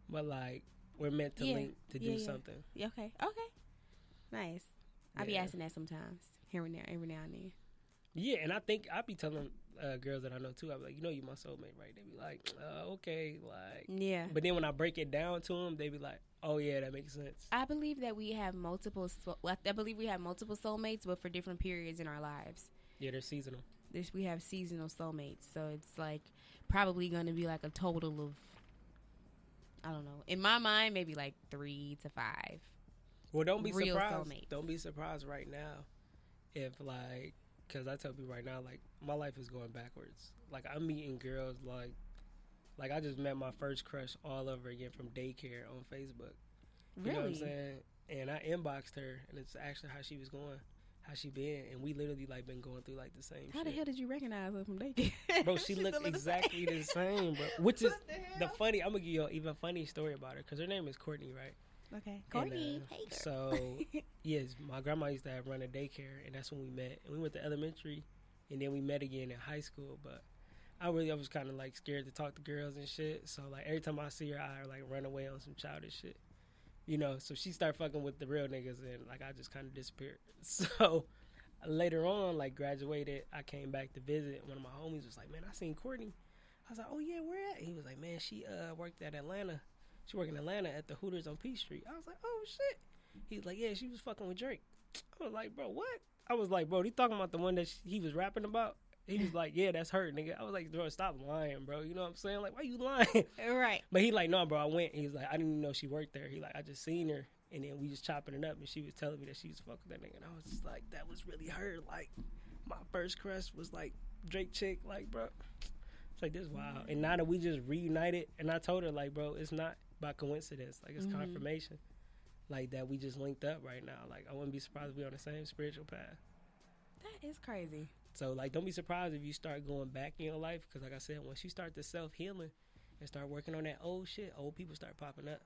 but, like, we're meant to link to do something. Yeah, okay. Nice. I be asking that sometimes, every now and then. Yeah, and I think I be telling girls that I know too. I be like, you my soulmate, right? They be like, okay, like. Yeah. But then when I break it down to them, they be like, oh yeah, that makes sense. I believe that we have multiple. I believe we have multiple soulmates, but for different periods in our lives. Yeah, they're seasonal. We have seasonal soulmates, so it's like probably going to be like a total of, I don't know, in my mind, maybe like 3 to 5. Well, don't be real surprised. soulmates. Don't be surprised right now, if like. Because I tell people right now, like, my life is going backwards. Like, I'm meeting girls, like I just met my first crush all over again from daycare on Facebook. You know what I'm saying? And I inboxed her, and it's actually how she was going, how she been. And we literally, like, been going through, like, the same How shit. the hell did you recognize her from daycare? Bro, she looked exactly the same, bro. Which is the funny, I'm going to give you an even funny story about her. Because her name is Courtney, right? Okay. Courtney, And, hey girl. So, yes, my grandma used to run a daycare, and that's when we met. And we went to elementary, and then we met again in high school. But I was kind of, like, scared to talk to girls and shit. So, like, every time I see her, I, like, run away on some childish shit. So she started fucking with the real niggas, and, like, I just kind of disappeared. So, later on, like, graduated, I came back to visit. One of my homies was like, man, I seen Courtney. I was like, oh, yeah, where at? He was like, man, she worked at Atlanta. She worked in Atlanta at the Hooters on Peachtree. I was like, oh, shit. He was like, yeah, she was fucking with Drake. I was like, bro, what? I was like, bro, he talking about the one that he was rapping about? He was like, yeah, that's her, nigga. I was like, bro, stop lying, bro. You know what I'm saying? Like, why you lying? Right. But he like, no, bro, I went. He was like, I didn't even know she worked there. He like, I just seen her. And then we just chopping it up. And she was telling me that she was fucking with that nigga. And I was just like, that was really her. Like, my first crush was like Drake chick. Like, bro, it's like, this is wild. And now that we just reunited, and I told her, like, bro, it's not by coincidence. Like, it's confirmation. Like, that we just linked up right now. Like, I wouldn't be surprised if we on the same spiritual path. That is crazy. So, like, don't be surprised if you start going back in your life. Because, like I said, once you start the self-healing and start working on that old shit, old people start popping up.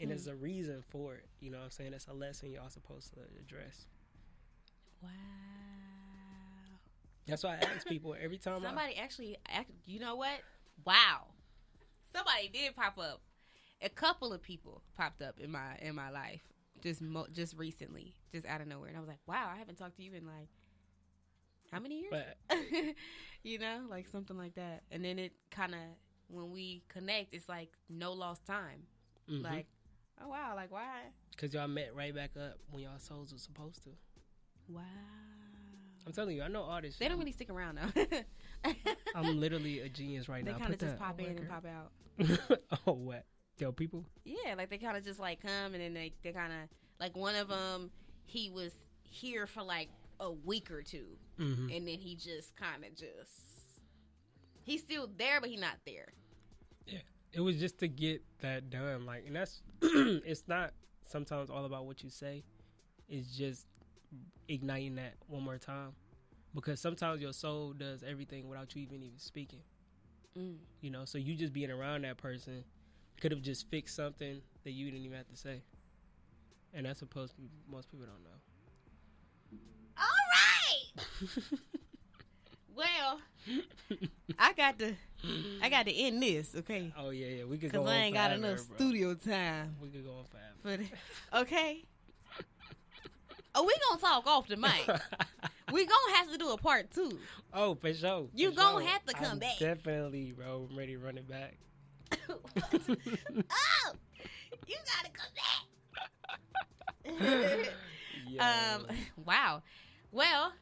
And there's a reason for it. You know what I'm saying? It's a lesson y'all supposed to address. Wow. That's why I ask people every time. Somebody you know what? Wow. Somebody did pop up. A couple of people popped up in my life just recently, just out of nowhere, and I was like, wow, I haven't talked to you in like how many years? But, like something like that. And then it kind of, when we connect, it's like no lost time. Like, oh wow, like why? Because y'all met right back up when y'all souls were supposed to. Wow. I'm telling you, I know all this shit. They don't really stick around though. I'm literally a genius right They now. kind of Put just that pop on in and record. pop out. Oh, what? Yo, people? Yeah, like they kind of just like come and then they kind of like one of them. He was here for like a week or two, Mm-hmm. and then he just kind of he's still there, but he's not there. It was just to get that done. Like, and that's, it's not sometimes all about what you say. It's just igniting that one more time. Because sometimes your soul does everything without you even speaking. Mm. You know, so you just being around that person could have just fixed something that you didn't even have to say. And that's supposed to be, most people don't know. All right. Well, I got to end this, okay? Oh, yeah. We could go Because on I ain't got forever, enough bro. studio time. We could go on forever. But okay. Oh, we gonna talk off the mic. We gonna have to do a part 2. Oh, for sure. You for gonna sure. have to come I'm back. Definitely, bro. I'm ready to run it back. Oh, you gotta come back. Yeah. Wow. Well,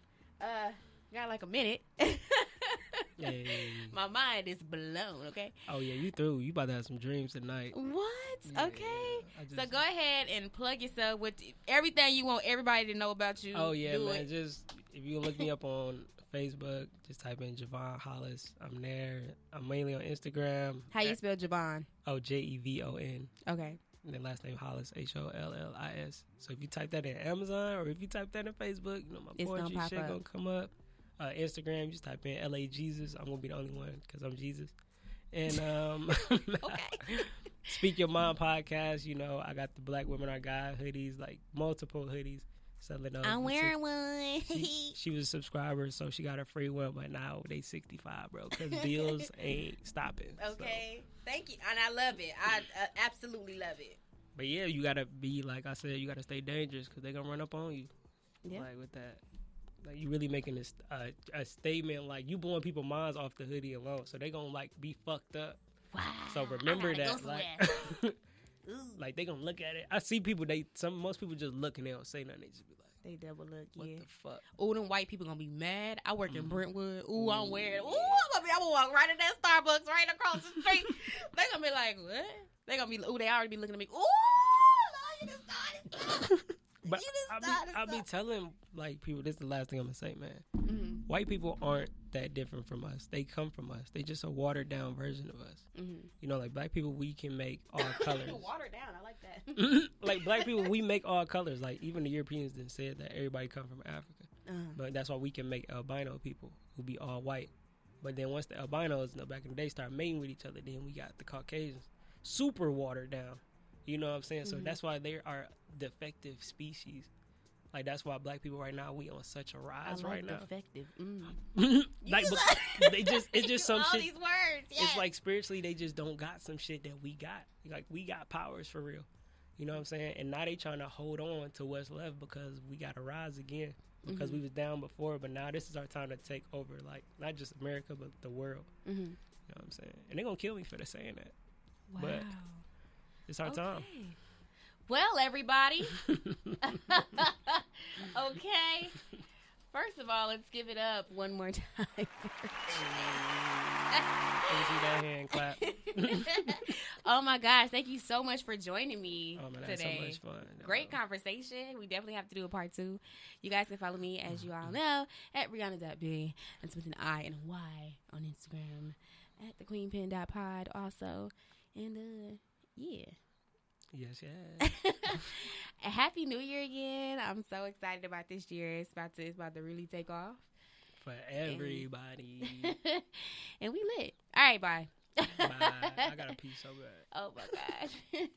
got like a minute. Hey. My mind is blown. Okay. Oh, yeah, you through. You about to have some dreams tonight. What? Yeah, Okay. I just- So go ahead and plug yourself with everything you want everybody to know about you. Oh, yeah, Do man. it. Just, if you look me up on Facebook, just type in Javon Hollis. I'm there. I'm mainly on Instagram. How you spell Javon? Oh, Jevon. Okay. And then last name Hollis, Hollis. So if you type that in Amazon or if you type that in Facebook, you know, my It's gonna poetry pop shit up. gonna come up. Instagram, just type in LA Jesus. I'm gonna be the only one because I'm Jesus. And Okay. Speak Your Mind podcast. You know, I got the Black Women Are God hoodies, like multiple hoodies selling those. I'm wearing one. She was a subscriber, so she got a free one. But now they 65, bro, because bills ain't stopping. so. Okay. Thank you. And I love it. I absolutely love it. But yeah, you gotta be like I said. You gotta stay dangerous because they gonna run up on you. Yeah. Like with that. Like you really making this a statement. Like you blowing people's minds off the hoodie alone, so they gonna like be fucked up. Wow. So remember I gotta that. go Like, somewhere. Ooh. like they gonna look at it. I see people. Most people just look and they don't say nothing. They just be like, They double look, "What yeah. the fuck?" Ooh, them white people gonna be mad. I work in Brentwood. Ooh, I'm Ooh, wearing. Ooh, yeah. I'm gonna walk right in that Starbucks right across the street. They gonna be like, what? They gonna be. Ooh, they already be looking at me. Ooh, Lord, you just started. But You just I started be stuff. telling like people. This is the last thing I'm gonna say, man. Mm-hmm. White people aren't that different from us. They come from us. They just a watered down version of us. Mm-hmm. You know, like black people, we can make all colors. Water down. I like that. Like black people, we make all colors. Like even the Europeans didn't say that everybody come from Africa, but that's why we can make albino people who be all white. But then once the albinos, back in the day, start mating with each other, then we got the Caucasians, super watered down. You know what I'm saying? So that's why they are defective species. Like that's why black people right now we on such a rise I like right now. defective. Like they just it's just some all shit. these words. Yes. It's like spiritually they just don't got some shit that we got. Like we got powers for real. You know what I'm saying? And now they trying to hold on to what's left because we got to rise again because we was down before, but now this is our time to take over. Like not just America but the world. You know what I'm saying? And they're gonna kill me for the saying that. Wow. But it's our time. Well, everybody. Okay. First of all, let's give it up one more time. Let me see that hand clap. Oh my gosh, thank you so much for joining me Oh man, that's so today. much fun. Great conversation. We definitely have to do a part 2. You guys can follow me, as you all know, at Brianna.B. That's with an I and a Y on Instagram. At thequeenpen.pod also. And yeah. Yes. A Happy New Year again. I'm so excited about this year. It's about to really take off. For everybody. And we lit. All right, bye. Bye. I got a piece so bad. Oh my gosh.